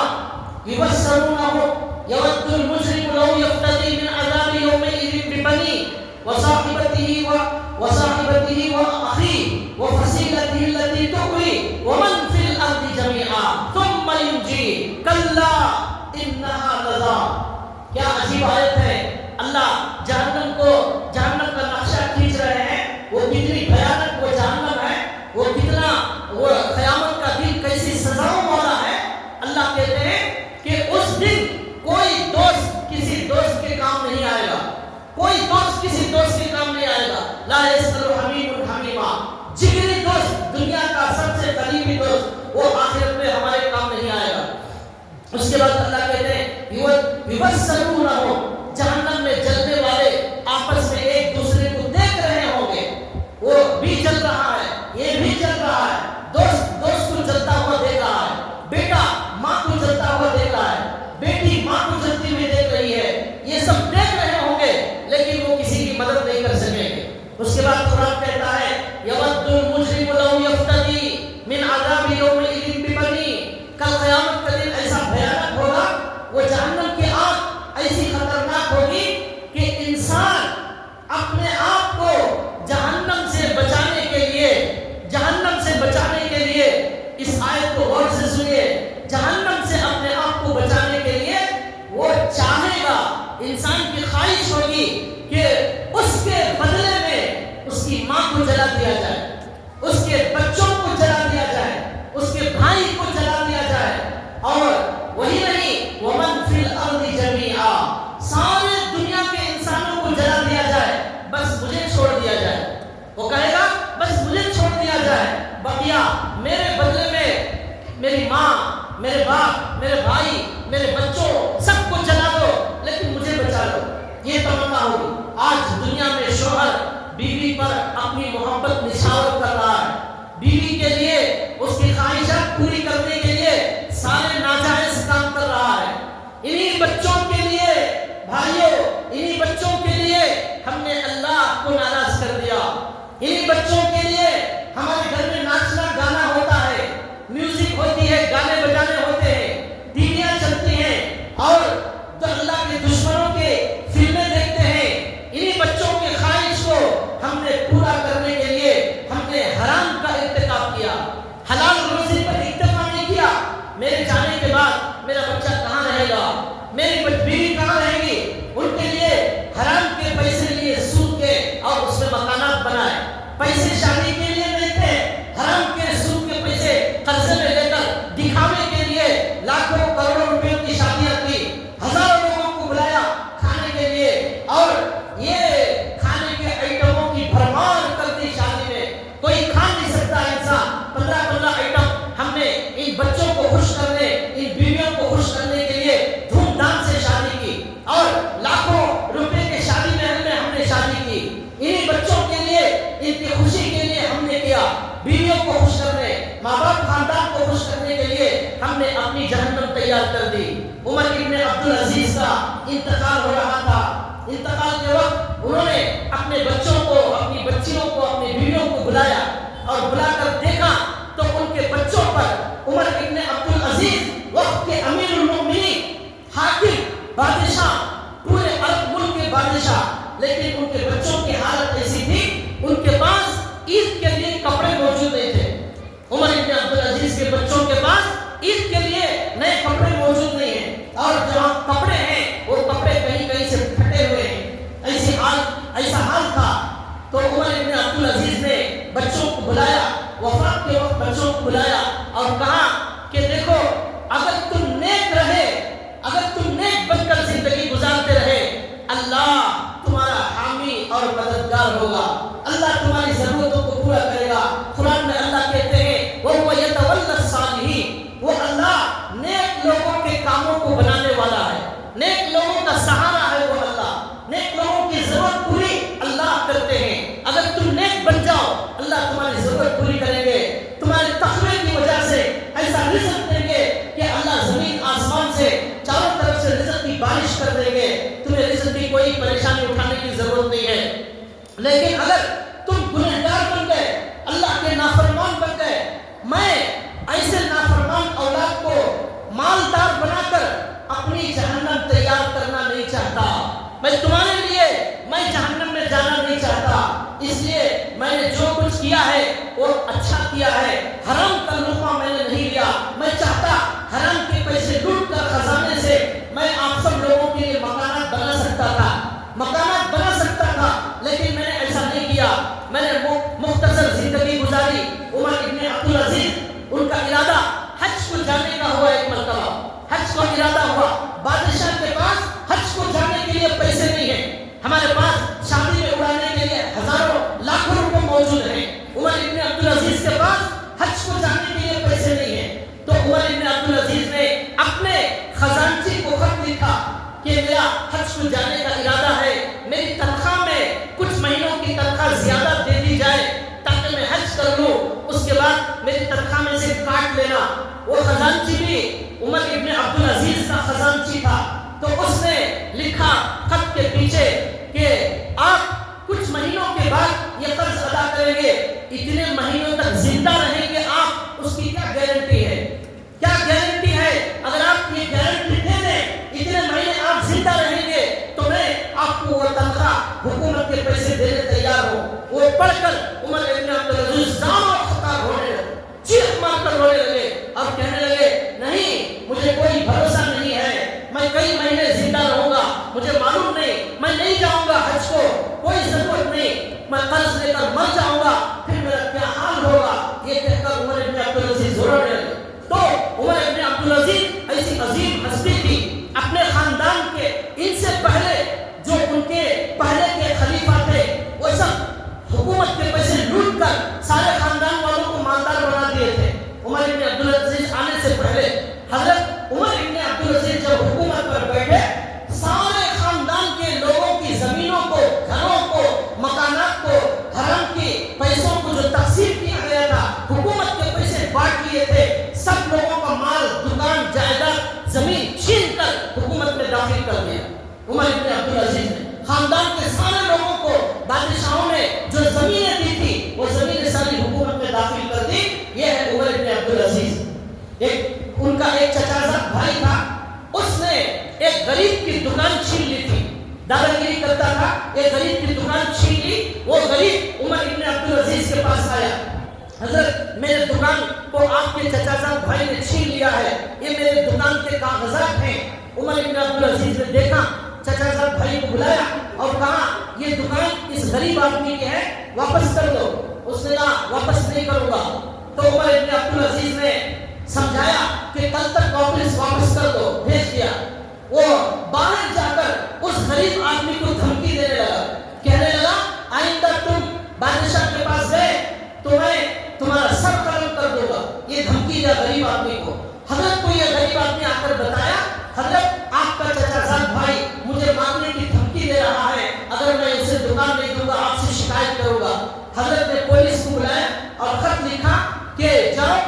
یبصرونہ یود المجرم لو یفتدی من عذاب یومئذ ببنیہ وصاحبته وأخيه وفصيلته التي تؤويه ومن في الأرض جميعا ثم ينجيه كلا إنها لظى. کیا عجیب آیت ہے. اللہ جہنم کا نقشہ کھینچ رہے ہیں. وہ کتنی بھیانک وہ جہنم ہے, وہ کتنا وہ قیامت کا دن کیسی سزاؤں والا ہے. اللہ کہتے ہیں کہ اس دن کوئی دوست کسی دوست کے کام نہیں آئے گا, کوئی دوست کسی دوست کے کام نہیں آئے گا. لا يسأل حمیم حمیما, جگری دوست, دنیا کا سب سے قریبی دوست, وہ آخرت میں ہمارے کام نہیں آئے گا. اس کے بعد اللہ کہتے ہیں یبصرونہ, جہنم میں جلنے والے آپس میں ایک دوسرے کو دیکھ رہے ہوں گے. وہ بھی جل رہا ہے, یہ بھی جل رہا ہے. دوست کو جلتا ہوا دیکھ رہا ہے, بیٹا ماں کو جلتا ہوا دیکھ رہا ہے, بیٹی ماں کو جلتی ہوئی دیکھ رہی ہے. یہ سب دیکھ رہے ہوں گے لیکن وہ کسی کی مدد نہیں کر سکیں گے. اس کے بعد قرآن کہتا ہے یود المجرم لو یفتدی من عذاب یومئذ ببنیہ. کل قیامت کا دن ایسا بھیانک ہوگا, وہ جہنم کی آگ ایسی خطرناک ہوگی کہ دیا جائے، اس کے بچوں کو جلا دیا جائے، اس کے بھائی کو جلا دیا جائے، اور وہی نہیں ومن فی الارض جمیعا، سارے دنیا کے انسانوں کو جلا دیا جائے، بس مجھے چھوڑ دیا جائے۔ وہ کہے گا بس مجھے چھوڑ دیا جائے، بقیہ میرے بدلے میں میری ماں، میرے باپ، میرے بھائی، میرے بچوں سب کو جلا دو لیکن مجھے بچا لو، یہ تمنا ہوگی۔ آج دنیا میں شوہر بیوی پر اپنی محبت نچھاور کر رہا ہے، بیوی کے لیے اس کی خواہشات پوری کرنے کے لیے سارے ناجائز کام کر رہا ہے۔ انہی بچوں کے لیے بھائیوں، انہی بچوں کے لیے ہم نے اللہ کو ناراض کر دیا، انہی بچوں کے لیے ہمارے گھر میں ناچنا گانا ہوتا ہے، میوزک ہوتی ہے، گانے بجانے ہوتے ہیں، ٹیویاں چلتی ہیں، اور تو اللہ کے دشمنوں کے فلمیں دیکھتے ہیں۔ انہی بچوں کے خواہش کو ہم نے پورا کرنے کے لیے ہم نے حرام کا ارتکاب کیا، حلال روزی پر اکتفا نہیں کیا۔ میرے جانے کے بعد میرا بچہ کہاں رہے گا، میری بیوی کہاں رہے گی، ان کے لیے حرام کے پیسے لیے سود کے اور اس میں مکانات بنائے، پیسے شادی کے لیے نہیں تھے، حرام کے سود کے پیسے قرضے میں لے کر دکھاوے کے لیے لاکھوں کروڑوں روپے کی شادیاں کی، ہزاروں لوگوں کو بلایا کھانے کے لیے، اور یہ کھانے کے آئٹموں کی بھرمار کر دی شادی میں، کوئی کھا نہیں سکتا انسان۔ 15 آئٹم ہم نے ان بچوں کو خوش کرنے، ان بیویوں کو خوش کرنے کے لیے دھوم دھام سے شادی کی، اور لاکھوں روپے کے شادی محل میں ہم نے شادی کی۔ انہی بچوں کے لیے، ان کی خوشی کے لیے ہم نے کیا، بیویوں کو خوش کرنے، ماں باپ خاندان کو خوش کرنے کے لیے ہم نے اپنی جہنم تیار کر دی۔ عمر ابن عبدالعزیز کا انتقال ہو رہا تھا، انتقال کے وقت انہوں نے اپنے بچوں کو، اپنی بچیوں کو، اپنی بیویوں کو بلایا، اور بلا کر دیکھا تو ان کے بچوں پر عمر ابن عبدالعزیز وقت کے امیر المؤمنین، حاکم، بادشاہ، پورے عرب ملک کے بادشاہ، لیکن ان کے بچوں کی حالت ایسی تھی ان کے پاس عید کے لیے کپڑے موجود نہیں تھے۔ عمر ابن عبدالعزیز کے بچوں کے پاس عید کے لیے نئے کپڑے موجود نہیں ہیں، اور جہاں کپڑے ہیں وہ کپڑے کہیں کہیں سے پھٹے ہوئے ہیں، ایسا حال تھا۔ تو عمر ابن عبدالعزیز نے بچوں کو بلایا، وفات کے وقت بچوں کو بلایا اور کہا کہ دیکھو، اگر تم نیک رہے، اگر تم نیک بن کر زندگی گزارتے رہے، اللہ تمہارا حامی اور مددگار ہوگا، اللہ تمہاری ضرورتوں کو پورا کرے گا۔ قرآن میں اللہ کہتے ہیں وَهُوَ يَتَوَلَّى الصَّالِحِينَ، وہ اللہ نیک لوگوں کے کاموں کو بنانے والا ہے، نیک لوگوں کا سہارا ہے وہ اللہ، نیک لوگوں کی ضرورت پوری اللہ کرتے ہیں۔ اگر تم نیک بن جاؤ، اللہ تمہاری ضرورت پوری کریں گے، تمہارے تقوی کی وجہ سے ایسا رزق دیں گے کہ اللہ زمین آسمان سے چاروں طرف سے رزق کی بارش کر دیں گے، تمہیں رزق کی کوئی پریشانی اٹھانے کی ضرورت نہیں ہے۔ لیکن اگر تم گنہگار بن گئے، اللہ کے نافرمان بن گئے، میں ایسے نافرمان اولاد کو مالدار بنا کر اپنی جہنم تیار کرنا نہیں چاہتا، میں تمہارے لیے میں جہنم میں جانا نہیں چاہتا، اس لیے میں نے جو کچھ کیا ہے وہ اچھا کیا ہے، حرام کا لقمہ میں نے نہیں لیا۔ میں چاہتا حرام کے پیسے لوٹ کر خزانے سے میں آپ سب لوگوں کے لیے مکانات بنا سکتا تھا، لیکن میں نے ایسا نہیں کیا، میں نے مختصر زندگی گزاری۔ عمر ابن عبدالعزیز ان کا ارادہ حج کو جانے کا ہوا، ایک مرتبہ حج کو ارادہ ہوا، بادشاہ کے پاس حج کو جانے کے لیے پیسے نہیں ہیں، ہمارے پاس شادی میں اڑانے کے لیے ہزاروں لاکھوں روپے موجود ہیں، عمر ابن عبدالعزیز کے پاس حج کو جانے کے لیے پیسے نہیں ہیں۔ تو عمر ابن عبدالعزیز نے اپنے خزانچی کو خط لکھا کہ میرا حج کو جانے کا ارادہ ہے، میری تنخواہ میں کچھ مہینوں کی تنخواہ زیادہ دے دی جائے تاکہ میں حج کر لوں، اس کے بعد میری تنخواہ میں سے کاٹ لینا۔ وہ خزانچی بھی عمر ابن عبدالعزیز کا خزانچی تھا، تو اس نے لکھا خط کے پیچھے کہ آپ کچھ مہینوں کے بعد یہ قرض ادا کریں گے، اتنے مہینوں تک زندہ رہیں گے آپ، اس کی کیا گارنٹی ہے؟ کیا گارنٹی ہے؟ اگر آپ یہ گارنٹی دے دیں اتنے مہینے آپ زندہ رہیں گے تو میں آپ کو وہ تنخواہ حکومت کے پیسے دینے تیار ہوں۔ وہ پڑھ کر عمر ابن عبدالعزیز زار و خطاب ہونے لگے، چیخ مار کر رونے لگے اور کہنے لگے نہیں، مجھے کوئی بھروسہ نہیں ہے، میں کئی مہینے زندہ رہوں گا، مجھے معلوم نہیں، میں نہیں جاؤں گا حج کو، کوئی ضرورت نہیں، میں قرض لے کر مر جاؤں گا، عمر ابن عبدالعزیز نے خاندان کے سارے لوگوں کو بادشاہوں نے جو زمینیں دی تھی وہ زمینیں ساری حکومت میں داخل کر دی. یہ ہے عمر ابن عبدالعزیز. ان کا ایک چچا زاد بھائی تھا, اس نے ایک غریب کی دکان چھین لی تھی, دادا گیری کرتا تھا, ایک غریب کی دکان چھین لی. وہ غریب عمر ابن عبدالعزیز کے پاس آیا, حضرت میرے دکان کو آپ کے چچا زاد بھائی نے چھین لیا ہے, یہ میرے دکان کے کاغذات ہیں. عمر ابن عبدالعزیز نے دیکھا, چچا زاد بھائی کو بلایا اور کہا یہ دکان اس غریب آدمی کی ہے, واپس کر دو. اس نے کہا واپس نہیں کروں گا. تو عمر ابن عبدالعزیز نے سمجھایا کہ کل تک واپس کر دو, بھیج دیا. وہ باہر جا کر اس غریب آدمی کو دھمکی دینے لگا, کہنے لگا آئندہ تم بادشاہ کے پاس گئے تو میں تمہارا سر قلم کر دوں گا. یہ دھمکی دیا غریب آدمی کو. حضرت کو یہ غریب آدمی آ کر بتایا, حضرت آپ کا چچا زاد بھائی مجھے مارنے کی دھمکی دے رہا ہے, اگر میں اسے دکان نہیں دوں گا آپ سے شکایت کروں گا. حضرت نے پولیس کو بلایا اور خط لکھا کہ جاؤ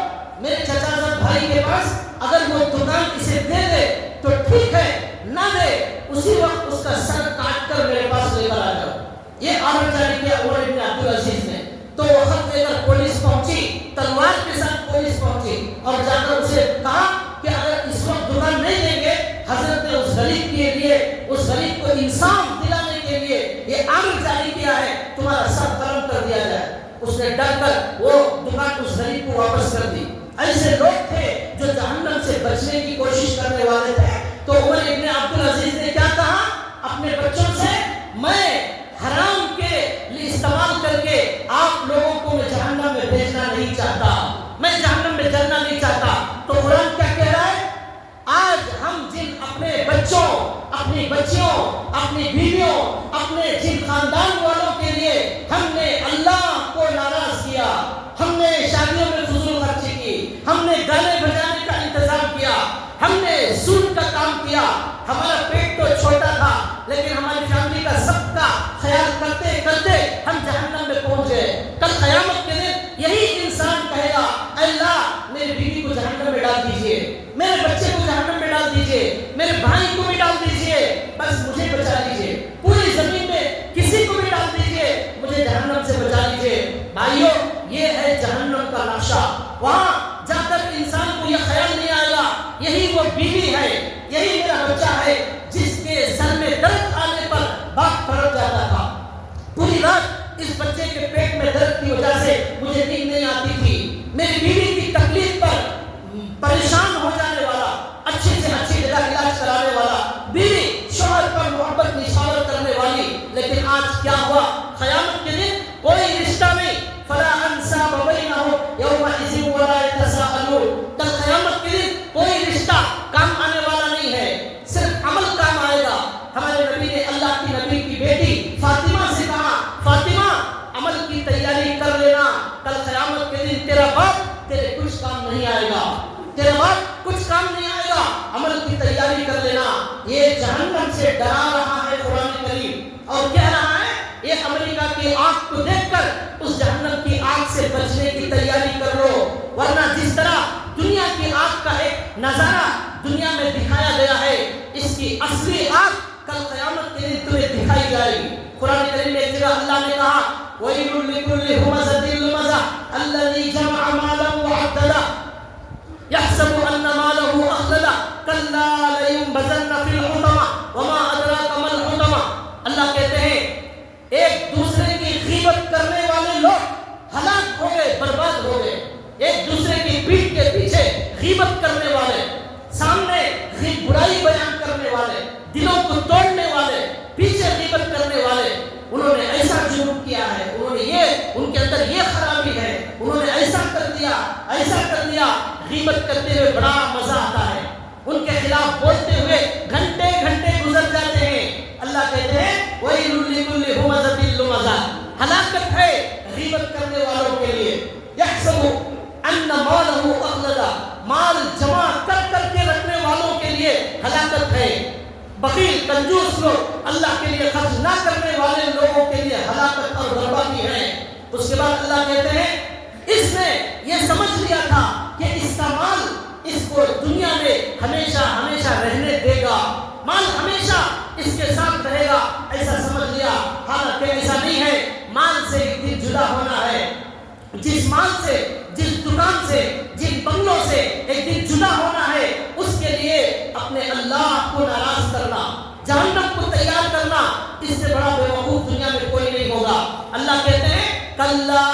میرے چچا زاد بھائی کے پاس, اگر وہ دکان اسے دے دے تو ٹھیک ہے, نہ دے اسی وقت اس کا سر کاٹ کر میرے پاس لے کر آ جاؤ. یہ آرڈر جاری کیا عمر ابن عبدالعزیز نے. تو وہ خط لے کر پولیس پہنچی, تلوار کے ساتھ پولیس پہنچی اور جا کر اسے کہا کہ اگر اس وقت دکان نہیں دیں گے, حضرت نے اس غریب کے لیے, اس غریب کو انصاف دلانے کے لیے یہ آرڈر جاری کیا ہے, تمہارا سر قلم کر دیا جائے. اس نے ڈر کر وہ دکان اس غریب کو واپس کر دی. ایسے لوگ تھے جو جہنم سے بچنے کی کوشش کرنے والے تھے. تو عمر ابن عبدالعزیز نے کیا کہا اپنے بچوں سے, میں حرام کے لیے استعمال کر کے آپ لوگوں کو میں جہنم میں بھیجنا نہیں چاہتا, میں جہنم میں جلنا نہیں چاہتا. تو قرآن کیا کہہ رہا ہے, آج ہم جن اپنے بچوں, اپنی بچیوں, اپنی بیویوں, اپنے جن خاندان والوں کے لیے ہم نے اللہ کو ناراض کیا, ہم نے شادیوں میں فضول خرچی کی, ہم نے گانے بجانے کا انتظام کیا, ہم نے سود کا کام کیا, ہمارا پیٹ تو چھوٹا تھا لیکن ہماری فیملی کا سب کا خیال کرتے کرتے ہم جہنم میں پہنچ گئے. کل قیامت کے دن یہی انسان کہے گا اللہ میری بیوی کو جہنم میں ڈال دیجئے, میرے بچے کو جہنم میں ڈال دیجئے, میرے بھائی کو بھی ڈال دیجئے, بس مجھے بچا لیجئے, پوری زمین میں کسی کو بھی ڈال دیجئے, مجھے جہنم سے بچا لیجئے. بھائیو یہ ہے جہنم کا نقشہ. وہاں جا کر انسان کو یہ خیال نہیں آئے گا یہی وہ بیوی ہے, یہی میرا بچہ ہے جس کے سر میں درد آنے پر باپ تڑپ جاتا تھا. پوری رات اس بچے کے پیٹ میں درد کی وجہ سے مجھے نیند نہیں آتی تھی. میری بیوی کی تکلیف پر پریشان ہو جانے والا, اچھی سے اچھی جگہ علاج کرانے والا, بیوی شوہر پر محبت نشاور کرنے والی. لیکن آج کیا ہوا, قیامت کے دن کوئی رشتہ نہیں, فلا انساب بینہم یومئذ ولا یتساءلون. کل قیامت کے دن کوئی رشتہ کام آنے والا نہیں ہے, صرف عمل کام آئے گا. ہمارے نبی نے اللہ کی نبی کی بیٹی فاطمہ سے کہا, فاطمہ عمل کی تیاری کر لینا, کل قیامت کے دن تیرا باپ تیرے کچھ کام نہیں آئے گا, تیرا باپ کچھ کام نہیں آئے گا, عمل کی تیاری کر لینا. یہ جہنم سے ڈرا رہا ہے قرآن کریم اور کہہ رہا ہے یہ امریکہ کی آگ کو دیکھ کر اس جہنم کی آگ سے بچنے کی تیاری کر لو, ورنہ جس طرح دنیا کی آگ کا ایک نظارہ دنیا میں دکھایا گیا ہے, اس کی اصلی آگ کل قیامت کے دن تمہیں دکھائی جائے گی. قرآن کریم میں ایک جگہ اللہ نے کہا وَيْلٌ لِكُلِّ هُمَزَةٍ لُمَزَةٍ الَّذِي جَمَعَ مَالًا وَعَدَّدَهُ يَحْسَبُ أَنَّ مَالَهُ أَخْلَدَهُ كَلَّا لَيُنبَذَنَّ فِي الْحُطَمَةِ وَمَا أَدْرَاكَ مَا الْحُطَمَةُ. اللہ کہتے ہیں ایک دوسرے کی غیبت کرنے والے لوگ ہلاک ہو گئے, برباد ہو گئے. ایک دوسرے کی پیٹھ کے پیچھے غیبت کرنے والے, سامنے برائی بیان کرنے والے, دلوں کو توڑنے والے, پیچھے غیبت کرنے والے, انہوں نے ایسا جرم کیا ہے, انہوں نے یہ, ان کے اندر یہ خرابی ہے, انہوں نے ایسا کر دیا, ایسا کر دیا. غیبت کرتے ہوئے بڑا مزہ آتا ہے, ان کے خلاف بولتے ہوئے گھنٹے گھنٹے گزر جاتے ہیں. اللہ کہتے ہیں وَيْلٌ لِكُلِّ هُمَزَةٍ لُمَزَةٍ, ہلاکت ہے غیبت کرنے والوں کے لیے. يَحْسَبُ أَنَّ مَالَهُ أَخْلَدَهُ, مال جمع کر کر کے رکھنے والوں کے لیے ہلاکت ہے. بخیل کنجوس لوگ, اللہ کے لیے خرچ نہ کرنے والے لوگوں کے لیے ہلاکت اور بربادی ہے. اس کے بعد اللہ کہتے ہیں اس نے یہ سمجھ لیا تھا کہ اس کا مال اس کو دنیا میں ہمیشہ ہمیشہ رہنے دے گا, مال ہمیشہ اس کے ساتھ رہے گا، ایسا سمجھ لیا، حالانکہ ایسا نہیں ہے۔ مال سے ایک دن جدا ہونا ہے، جس مال سے، جس دکان سے، جن بنگلوں سے ایک دن جدا ہونا ہے، اس کے لیے اپنے اللہ کو ناراض کرنا، جہنم کو تیار کرنا، اس سے بڑا بے وقوف دنیا میں کوئی نہیں ہوگا۔ اللہ کہتے ہیں کلا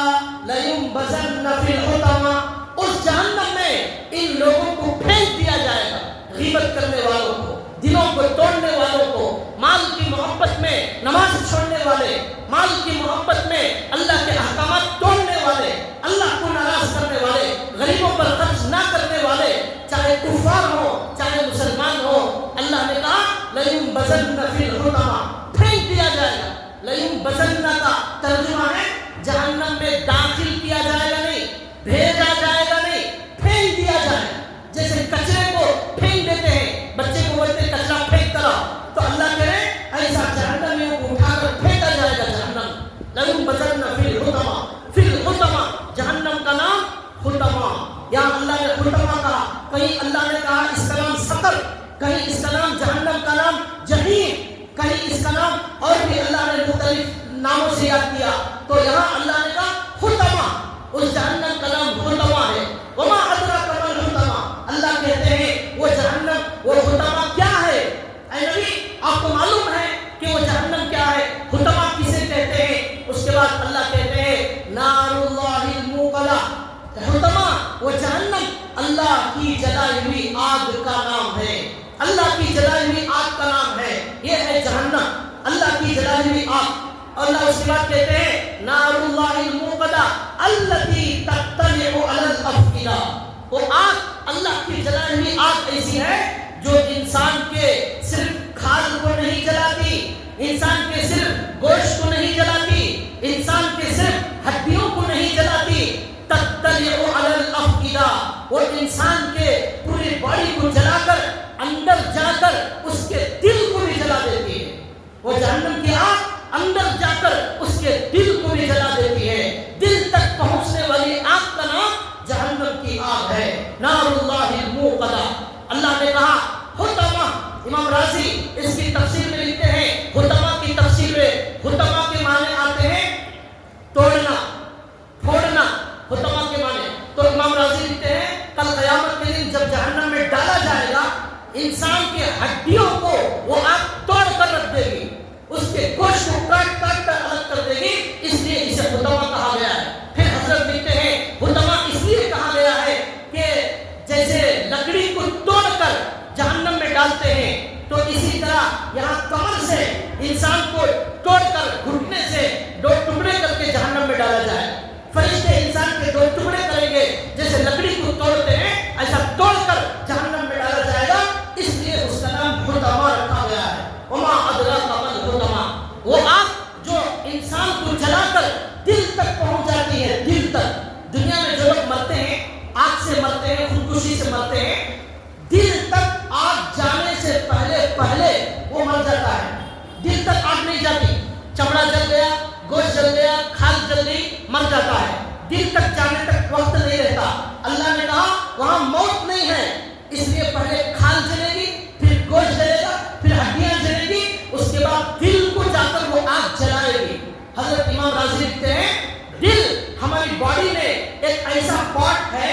لینبذن فی الحطمہ، اس جہنم میں ان لوگوں کو پھینک دیا جائے گا، غیبت کرنے والوں کو، دلوں کو توڑنے والوں کو، مال کی محبت میں نماز چھوڑنے والے، مال کی محبت میں اللہ کے احکامات توڑنے والے، اللہ کو ناراض کرنے والے، غریبوں پر خرچ نہ کرنے والے، چاہے کفار ہو چاہے مسلمان ہو۔ اللہ نے کہا لینبذن فی الحطمہ، پھینک دیا جائے گا۔ لینبذن کا ترجمہ ہے جہنم میں داخل کیا جائے گا نہیں، بھیجا جائے گا نہیں، پھینک دیا جائے گا۔ جیسے کچرے کو پھینک دیتے ہیں، بچے کو بولتے ہیں کچرا پھینک کرو، تو اللہ کہہ رہے ہیں ایسا جہنمیوں کو اٹھا کر پھینکا جائے گا جہنم۔ لینبذن فی الحطمہ، فی الحطمہ، جہنم کا نام حطمہ۔ یہاں اللہ نے حطمہ کہا، کہیں اللہ نے کہا اس کا نام سقر، کہیں اس کا نام جہنم کا نام جہنم، کہیں اس کا نام اور بھی اللہ نے مختلف ناموں سے یاد کیا، تو یہاں اللہ نے کہا حطمہ، اس جہنم کا نام حطمہ ہے۔ وما ادراک ما الحطمہ، اللہ کہتے ہیں وہ جہنم، وہ حطمہ کیا ہے؟ اے نبی آپ کو معلوم ہے کہ وہ جہنم کیا ہے، حطمہ کسے کہتے ہیں؟ اس کے بعد اللہ کہتے ہیں نار اللہ الموقدہ، حطمہ وہ جہنم اللہ کی جلائی ہوئی آگ کا نام ہے، اللہ کی جلائی ہوئی آگ کا نام ہے، یہ ہے جہنم، اللہ کی جلائی ہوئی آگ۔ اللہ اس کے بعد کہتے ہیں نار اللہ الموقدہ التی تطلع علی الافئدہ، وہ آگ اللہ کی جلائی ہوئی آگ ایسی ہے جو انسان کے صرف کھال کو نہیں جلاتی، انسان کے صرف گوشت کو نہیں جلاتی، انسان کے صرف ہڈیوں کو نہیں جلاتی، تطلع علی الافئدہ، وہ انسان کے پوری باڈی کو جلا کر اندر جا کر اس کے دل کو بھی جلا دیتی ہے۔ وہ جہنم کی آگ اندر جا کر اس کے دل کو بھی جلا دیتی ہے، دل تک پہنچنے والی آگ کا نام جہنم کی آگ ہے، نار اللہ الموقدہ۔ اللہ نے کہا حطمہ، امام رازی اس کی تفسیر میں لکھتے ہیں حطمہ کی تفسیر میں حطمہ کے معنی آتے ہیں توڑنا، پھوڑنا، حطمہ کے معنی۔ تو امام رازی لکھتے ہیں کل قیامت کے دن جب جہنم میں ڈالا جائے گا، انسان کے ہڈیوں کو وہ آگ توڑ کر رکھ دے گی، اس کے گوشت کو کاٹ کاٹ کر الگ کر دے گی، اس لیے اسے حطمہ کہا گیا ہے۔ پھر حضرت لکھتے ہیں حطمہ اس لیے کہا گیا ہے کہ جیسے لکڑی کو توڑ کر جہنم میں ڈالتے ہیں، تو اسی طرح یہاں کمر سے انسان کو توڑ کر گھٹنے سے دو ٹکڑے کر کے جہنم میں ڈالا جائے۔ فرشتے انسان کے دو ٹکڑے کریں گے، جیسے لکڑی کو توڑتے ہیں ایسا توڑ کر جہنم میں ڈالا جائے گا، اس لیے اس کا نام حطمہ رکھا گیا ہے۔ وما ادراک ما الحطمہ، وہ آگ جو انسان کو جلا کر دل تک پہنچ جاتی ہے، دل تک۔ دنیا میں جو لوگ مرتے ہیں آگ سے مرتے ہیں، خودکشی سے مرتے ہیں، دل تک آگ جانے سے پہلے وہ مر جاتا ہے، دل تک آگ نہیں جاتی، چمڑا جل گیا، گوشت جل گیا، کھال جل گئی، مر جاتا ہے، دل تک جانے تک وقت نہیں رہتا۔ اللہ نے کہا وہاں موت نہیں ہے، اس لیے پہلے کھال جلے گی، پھر گوشت جلے گا، پھر ہڈیاں جلے گی، اس کے بعد دل کو جا کر وہ آگ جلائے گی۔ حضرت امام رازی لکھتے ہیں دل ہماری باڈی میں ایک ایسا پارٹ ہے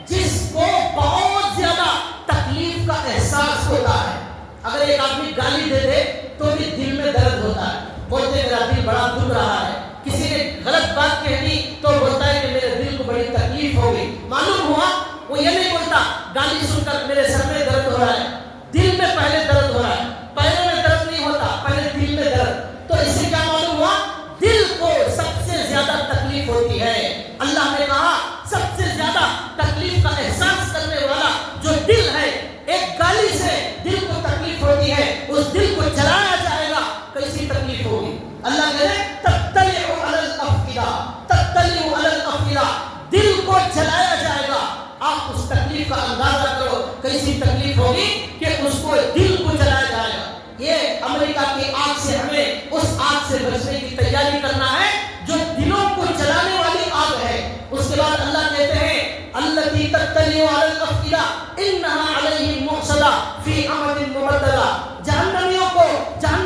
جس کو بہت زیادہ تکلیف کا احساس ہوتا ہے۔ اگر ایک آدمی گالی دے دے تو بھی دل میں درد ہوتا ہے، بولتے میرا دل بڑا دکھ رہا ہے۔ کسی نے غلط بات کہہ دی تو بولتا ہے کہ میرے دل کو بڑی تکلیف ہو گئی۔ معلوم ہوا وہ یہ نہیں بولتا گالی سن کر میرے سر میں درد ہو رہا ہے، دل میں پہلے درد ہو رہا ہے، پیروں میں درد نہیں ہوتا، پہلے دل میں درد۔ تو اس سے کیا معلوم ہوا؟ دل کو سب سے زیادہ تکلیف ہوتی ہے۔ اللہ نے کہا سب سے زیادہ تکلیف کا احساس کرنے والا جو دل ہے، ایک گالی سے دل کو تکلیف ہوتی ہے، اس دل کو جلایا جائے گا، کیسی تکلیف ہوگی؟ اللہ کہے تطلع علی الافئدہ، تطلع علی الافئدہ، دل کو جلایا جائے گا۔ آپ اس تکلیف کا اندازہ کرو کیسی تکلیف ہوگی کہ اس کو دل کو جلایا جائے گا۔ یہ امریکہ کی آگ سے ہمیں اس آگ سے بچنے کی تیاری کرنا ہے جو دلوں کو جلانے والی آگ ہے۔ اس کے بعد اللہ کہتے ہیں التی تطلع علی الافئدہ انہا علیہم مؤصدہ فی امد ممددہ، جہنمیوں کو جہنم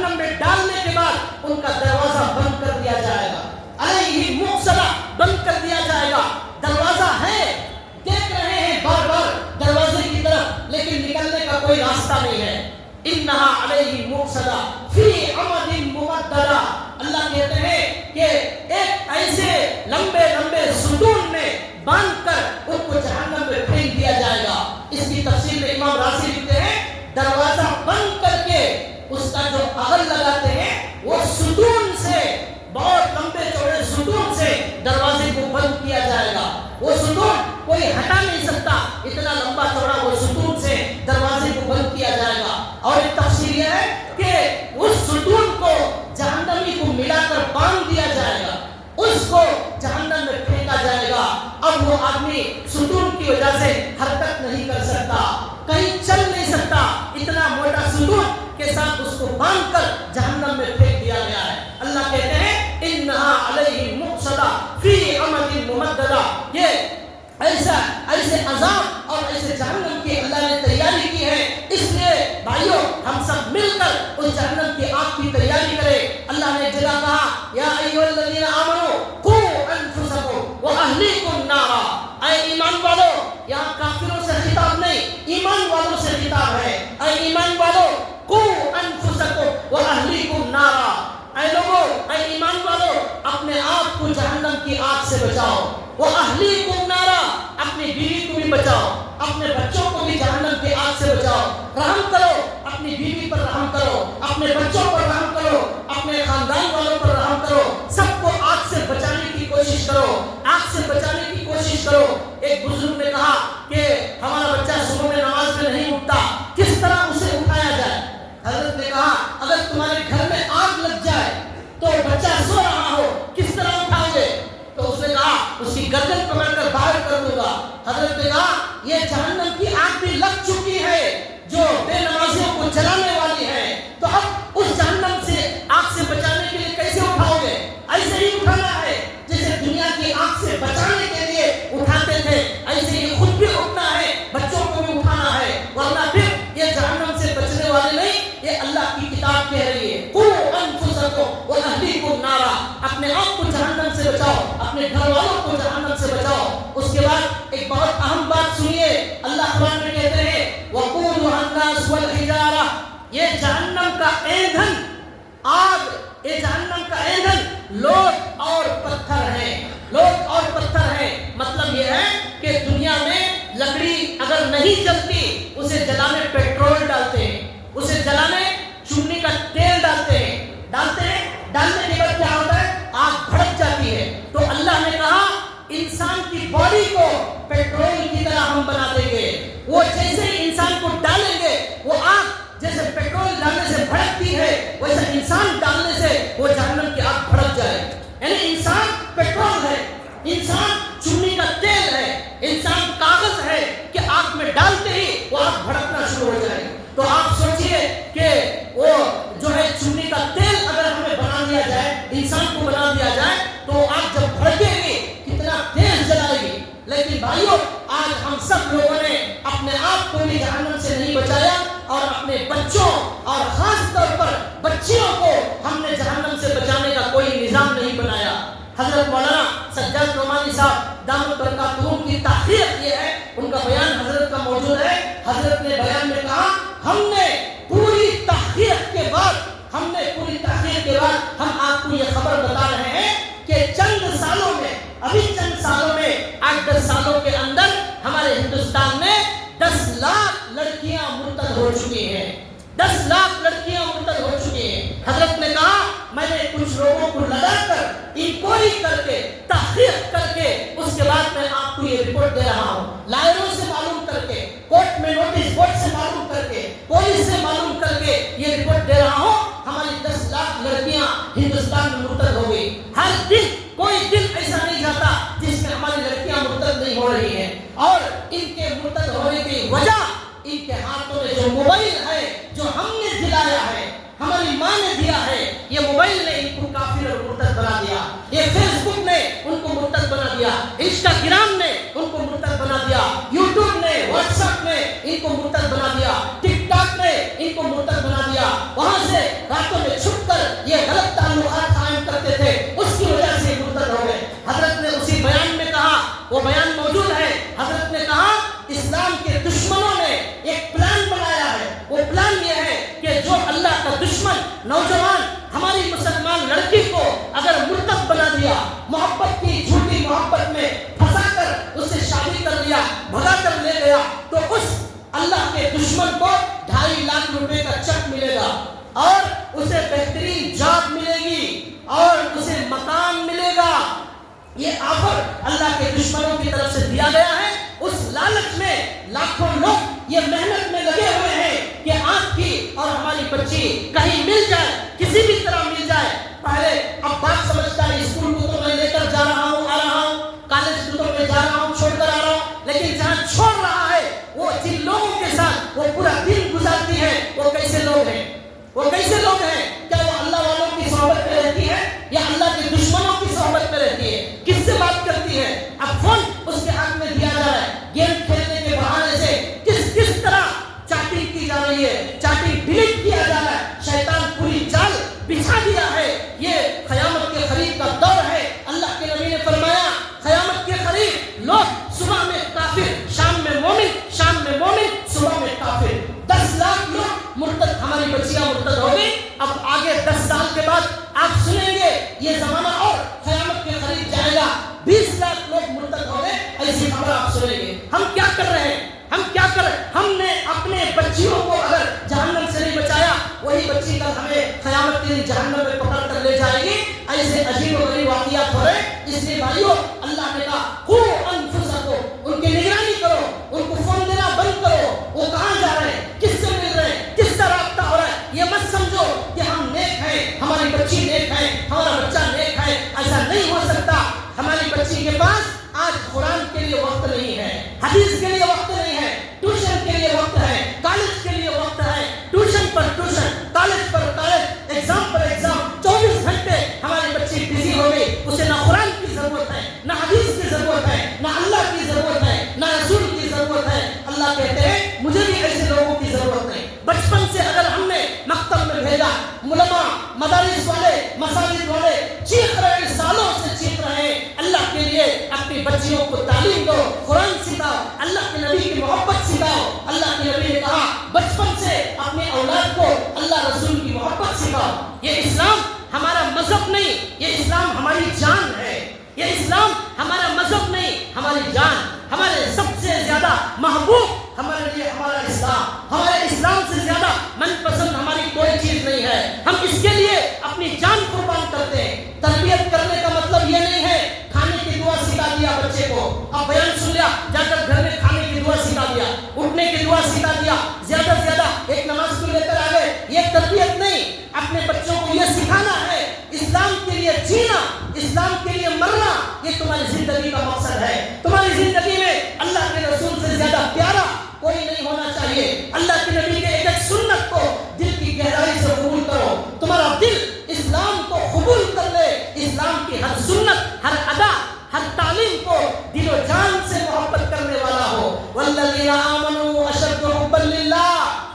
انہا علیہ مؤصدہ فی عمد ممددہ. اللہ کہتے ہیں کہ ایک ایسے لمبے لمبے ستون میں باندھ کر ان کو جہنم میں پھینک دیا جائے گا. اس کی تفسیر میں امام رازی لکھتے ہیں دروازہ بند کر کے اس کا جو اغل لگاتے ہیں وہ ستون سے, بہت لمبے چوڑے ستون سے دروازے کو بند کیا جائے گا. وہ ستون کوئی ہٹا نہیں سکتا, اتنا لمبا چوڑا وہ ستون سے دروازے کو بند کیا جائے گا. اور ایک تفسیر یہ ہے کہ اس ستون کو جہنمی کو ملا کر باندھ دیا جائے گا, اس کو جہنم میں پھینکا جائے گا. اب وہ آدمی ستون کی وجہ سے حرکت نہیں کر سکتا, کہیں چل نہیں سکتا, اتنا موٹا ستون کے ساتھ اس کو باندھ کر جہنم میں پھینک دیا گیا ہے. اللہ کہتے ہیں انہا علیہ مؤصدہ فی عمد ممددہ. یہ ایسے عذاب اور ایسے جہنم کی اللہ نے تیاری کی ہے. اس لیے بھائیوں ہم سب مل کر اس جہنم کی آگ کی تیاری کریں. اللہ نے جلا کہا یا ایھا الذین آمنوا قوا انفسکم واہلیکم نارا. اے ایمان والو, یہاں کافروں سے خطاب نہیں, ایمان والوں سے خطاب ہے. اے ایمان والو قوا انفسکم واہلیکم نارا. اے لوگوں, اے ایمان والو, اپنے آپ کو جہنم کی آگ سے بچاؤ. واہلیکم نارا, اپنی بیوی کو بھی بچاؤ, اپنے بچوں کو بھی جہنم کی آگ سے بچاؤ. رحم کرو, اپنی بیوی پر رحم کرو, اپنے بچوں پر رحم کرو, اپنے خاندان والوں پر رحم کرو. سب کو آگ سے بچانے کی کوشش کرو, آگ سے بچانے کی کوشش کرو. ایک بزرگ نے کہا کہ ہمارا بچہ صبح میں نماز میں نہیں اٹھتا, کس طرح اسے اٹھایا جائے. حضرت نے کہا اگر تمہارے گھر میں آگ لگ جائے تو بچہ سو رہا ہو, کس طرح اٹھاؤ گے؟ تو اس نے کہا اس کی گردن پکڑ کر باہر کر دوں گا. حضرت نے کہا یہ جہنم کی آگ بھی لگ چکی ہے جو بے نمازیوں کو جلانے والی ہے, تو اب اس جہنم سے آگ سے بچانے کے لیے کیسے اٹھاؤ گے؟ ایسے ہی اٹھانا ہے جیسے دنیا کی آگ سے بچانے کے لیے اٹھاتے تھے, ایسے ہی خود بھی اٹھنا ہے, بچوں کو بھی اٹھانا ہے, ورنہ پھر یہ جہنم سے بچنے والے نہیں. یہ اللہ کی کتاب کہہ رہی ہے قوا انفسکم واہلیکم نارا. اپنے آپ کو جہنم سے بچاؤ, اپنے گھر والوں کو جہنم سے بچاؤ. اس کے بعد ایک بہت اہم بات سنیے, اللہ قرآن میں کہتے ہیں وقودها الناس والحجارہ. یہ جہنم کا ایندھن آگ, یہ جہنم کا ایندھن لوگ اور پتھر ہیں, لوگ اور پتھر ہیں. مطلب یہ ہے کہ دنیا میں لکڑی اگر نہیں جلتی اسے جلانے پیٹرول ڈالتے ہیں, اسے جلانے چمنی کا تیل ڈالتے ہیں, ڈالنے کے بعد کیا ہوتا ہے, آگ بھڑک جاتی ہے. تو اللہ نے کہا انسان کی باڈی کو پیٹرول کی طرح ہم بنا دیں گے. وہ جیسے ہی انسان کو ڈالیں گے وہ آگ جیسے پیٹرول ڈالنے سے بھڑکتی ہے ویسے انسان ڈالنے سے وہ جہنم کی آگ بھڑک جائے. یعنی انسان پیٹرول ہے, انسان چمنی کا تیل ہے, انسان کاغذ ہے کہ آگ میں ڈالتے ہی وہ آگ بھڑکنا شروع ہو جائے. تو آپ سوچئے کہ وہ جو ہے چمنی کا تیل اگر ہمیں بنا دیا جائے, انسان کو بنا دیا جائے, تو آگ جب بھڑکے گی کتنا تیز جلائے گی. لیکن بھائیوں آج ہم سب لوگوں نے اپنے آپ کو بھی جہنم سے نہیں بچایا اور اپنے بچوں اور خاص طور پر بچیوں کو ہم نے جہنم سے بچانے کا کوئی نظام نہیں بنایا. حضرت مولانا سجاد نعمانی صاحب دامت برکاتہم کی تحقیق یہ ہے, ان کا بیان حضرت کا موجود ہے. حضرت نے بیان میں کہا ہم نے پوری تحقیق کے بعد ہم آپ کو یہ خبر بتا رہے ہیں کہ چند سالوں میں, ابھی چند سالوں میں 8-10 سالوں کے اندر ہمارے ہندوستان میں 10 لاکھ لڑکیاں مرتد ہو چکی ہیں, 10 لاکھ لڑکیاں مرتد ہو چکی ہیں. حضرت نے کہا میں نے کچھ لوگوں کو لگا کر انکوائری کر کے تحقیق کر کے اس کے بعد میں آپ کو یہ رپورٹ دے رہا ہوں. لائروں سے معلوم کر کے, کورٹ میں نوٹس بورڈ سے معلوم کر کے, پولیس سے معلوم کر کے یہ رپورٹ دے رہا ہوں. ہماری 10 لاکھ لڑکیاں ہندوستان میں مرتد ہو گئی. ہر دن کوئی دن ایسا نہیں جاتا جس میں ہماری لڑکیاں مرتد نہیں ہو رہی ہیں. اور ان کے مرتد ہونے کی وجہ ان کے ہاتھوں میں جو موبائل ہے, جو ہم نے دلایا ہے, ہماری ماں نے دیا ہے, یہ موبائل نے ان کو کافر اور مرتد بنا دیا. یہ فیس بک نے ان کو مرتد بنا دیا, انسٹاگرام نے ان کو مرتد بنا دیا, یوٹیوب نے, واٹس ایپ نے ان کو مرتد بنا دیا, ٹک ٹاک نے ان کو مرتد بنا دیا. وہاں سے راتوں میں چھپ کر یہ غلط تعلقات قائم کرتے تھے, اس کی وجہ سے مرتد ہو گئے. حضرت نے اسی بیان میں کہا, وہ بیان موجود ہے, حضرت نے کہا اسلام کے دشمنوں نے ایک پلان بنایا ہے. وہ پلان یہ ہے کہ کا دشمن نوجوان ہماری مسلمان لڑکی کو اگر مرتد بنا دیا، محبت کی جھوٹی محبت میں پھنسا کر اسے شادی کر لیا، بھگا کر لے گیا، تو اس اللہ کے دشمن کو 2.5 لاکھ روپے کا چیک ملے گا اور اسے بہترین جاب ملے گی اور اسے مکان ملے گا۔ یہ آفر اللہ کے دشمنوں کی طرف سے دیا گیا ہے۔ اس لالچ میں لاکھوں لوگ یہ محنت میں لگے ہوئے ہیں کہ آپ کی اور ہماری بچی کہیں مل جائے، کسی بھی طرح مل جائے۔ پہلے اب بات سمجھتا ہے، اسکول کو تو میں لے کر جا رہا ہوں، آ رہا ہوں، کالج کو تو میں جا رہا ہوں، چھوڑ کر آ رہا ہوں، لیکن جہاں چھوڑ رہا ہے وہ جن لوگوں کے ساتھ وہ پورا دن گزارتی ہے، وہ کیسے لوگ ہیں؟ وہ کیسے لوگ ہیں؟ کیا وہ اللہ والوں کی صحبت میں رہتی ہے یا اللہ کے دشمنوں کی صحبت میں رہتی ہے؟ کس سے بات کرتی ہے؟ اب فون اس کے ہاتھ میں دیا جا رہا ہے، گیم کھیلنے کے بہانے سے کس طرح چیٹنگ کی جا رہی ہے، چیٹنگ ڈیلیٹ کیا جا رہا ہے۔ شیطان پوری جال بچھا دیا ہے۔ یہ قیامت کے قریب کا دور ہے۔ اللہ کے نبی نے فرمایا قیامت کے قریب لوگ صبح میں کافر، شام میں مومن، شام میں مومن، صبح میں کافر۔ 10 لاکھ لوگ مرتد، ہماری بچیاں مرتد ہو گئی۔ اب آگے 10 سال کے بعد آپ سنیں گے یہ زمانہ اور قیامت کے قریب جائے گا، 20 لاکھ لوگ مرتد ہو گئے، ایسی خبر آپ سنیں گے۔ ہم کیا کر رہے ہیں؟ ہم کیا کر رہے ہیں؟ ہم نے اپنے بچیوں کو اگر جہنم سے نہیں بچایا، وہی بچی کل ہمیں قیامت کے دن جہنم میں پکڑ کر لے جائے گی۔ ایسے عجیب و غریب واقعات ہو رہے ہیں۔ اس لیے بھائیو، اللہ نے کہا قوا انفسکم، ان کی نگرانی کرو، ان کو فون دینا بند کرو۔ وہ کہاں جا رہے ہیں، کس سے مل رہے ہیں، کس سے رابطہ ہو رہا ہے؟ یہ مت سمجھو کہ ہم نیک ہیں، ہماری بچی نیک ہے، ہمارا بچہ نیک ہے، ایسا نہیں ہو سکتا۔ ہماری بچی کے پاس آج قرآن کے لیے وقت نہیں ہے، حدیث کے لیے وقت نہیں ہے، ٹیوشن کے لیے وقت ہے، کالج کے لیے وقت ہے، ٹیوشن پر ٹیوشن، کالج پر کالج، ایگزام پر ایگزام، 24 گھنٹے ہماری بچی بزی ہو گئی۔ اسے نہ قرآن کی ضرورت ہے، نہ حدیث کی ضرورت ہے، نہ اللہ کی ضرورت ہے، نہ رسول کی ضرورت ہے۔ اللہ کہتے ہیں مجھے بھی ایسے لوگوں کی ضرورت نہیں۔ بچپن سے اگر ہم نے مکتب میں بھیجا، علماء، مدارس والے، مساجد والے چیخ رہے ہیں، سالوں سے چیخ رہے ہیں اللہ کے لیے اپنی بچیوں کو تعلیم دو، قرآن سکھاؤ، اللہ کے نبی کی محبت سکھاؤ۔ اللہ کے نبی نے کہا بچپن سے اپنے اولاد کو اللہ رسول کی محبت سکھاؤ۔ یہ اسلام ہمارا مذہب نہیں، یہ اسلام ہماری جان ہے۔ یہ اسلام ہمارا مذہب نہیں، ہماری جان۔ ہمارے سب سے زیادہ محبوب ہمارے لیے ہمارا اسلام، ہمارے اسلام سے زیادہ من پسند ہماری کوئی چیز نہیں ہے۔ ہم اس کے لیے اپنی جان قربان کرتے ہیں۔ تربیت کرنے کا مطلب یہ نہیں ہے کھانے کی دعا سکھا دیا بچے کو، اب بیان سن لیا، جا کر گھر میں کھانے کی دعا سکھا دیا، اٹھنے کی دعا سکھا دیا، زیادہ سے زیادہ ایک نماز کو لے کر آ گئے۔ یہ تربیت نہیں۔ اپنے بچوں کو یہ سکھانا ہے اسلام کے لیے جینا، اسلام کے لیے مرنا، یہ تمہاری زندگی کا مقصد ہے۔ تمہاری زندگی میں اللہ کے رسول سے زیادہ پیارا کوئی نہیں ہونا چاہیے۔ اللہ کے نبی کے ایک سنت کو دل کی گہرائی سے قبول کرو۔ تمہارا دل اسلام کو قبول کر لے، اسلام کی ہر سنت، ہر ادا، ہر تعلیم کو دل و جان سے محبت کرنے والا ہو۔ والذین آمنوا اشد حبا للہ،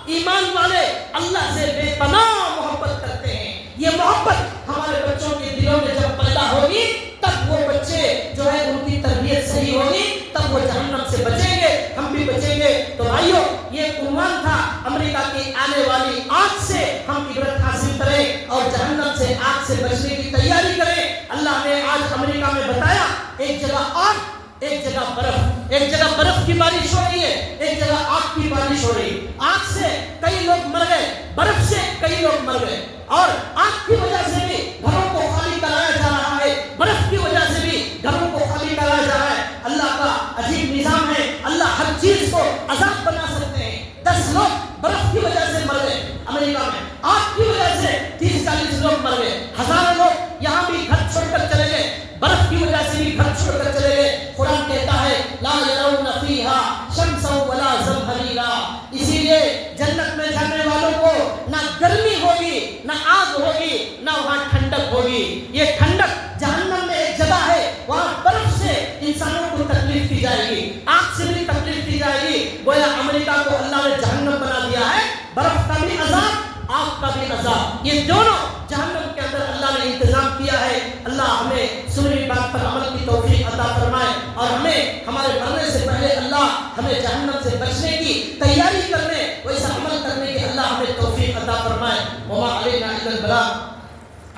ایمان والے اللہ سے بے پناہ محبت کرتے ہیں۔ یہ محبت ہمارے بچوں کے دلوں میں جب پیدا ہوگی، تب وہ بچے جو ہے ان کی تربیت صحیح ہوگی، تب وہ جہنم سے بچیں گے، ہم بھی بچیں گے۔ تو بھائیو، یہ عنوان تھا امریکہ کی آنے والی آگ سے ہم عبرت حاصل کریں اور جہنم سے آگ سے بچنے کی تیاری کریں۔ اللہ نے آج امریکہ میں بتایا ایک جگہ آگ، ایک جگہ برف، ایک جگہ برف کی بارش ہو رہی ہے، ایک جگہ آگ کی بارش ہو رہی ہے۔ آگ سے کئی لوگ مر گئے، برف سے کئی لوگ مر گئے، اور آگ کی وجہ سے بھی گھروں کو خالی کرایا جا رہا ہے، برف کی وجہ سے بھی گھروں کو خالی کرایا جا رہا ہے۔ اللہ کا عجیب نظام ہے، اللہ ہر چیز کو عذاب بنا سکتے ہیں۔ 10 لوگ برف کی وجہ سے مر گئے امریکہ میں، آگ کی وجہ سے 30-40 لوگ مر گئے، ہزاروں لوگ یہاں بھی گھر چھوڑ کر چلے گئے، برف کی وجہ سے بھی گھر چھوڑ کر چلے گئے۔ قرآن کہتا ہے لا يرون فیہا شمسا ولا زمہریرا، اسی لیے جنت میں جانے والوں کو نہ گرمی ہوگی، نہ آگ ہوگی، نہ وہاں ٹھنڈک ہوگی۔ یہ ٹھنڈک جہنم میں ایک جگہ ہے، وہاں برف سے انسانوں کو تکلیف دی جائے گی، آگ سے بھی تکلیف دی جائے گی۔ گویا امریکہ کو اللہ نے جہنم بنا دیا ہے، برف کا بھی عذاب، آگ کا بھی عذاب، یہ دونوں جہنم کے اندر اللہ نے انتظام کیا ہے۔ اللہ ہمیں سنی بات پر عمل کی توفیق عطا فرمائے، اور ہمیں ہمارے مرنے سے پہلے اللہ اللہ ہمیں جہنم سے بچنے کی تیاری کرنے، ویسا عمل کرنے کی اللہ ہمیں توفیق عطا فرمائے۔ وما علینا الا البلاغ۔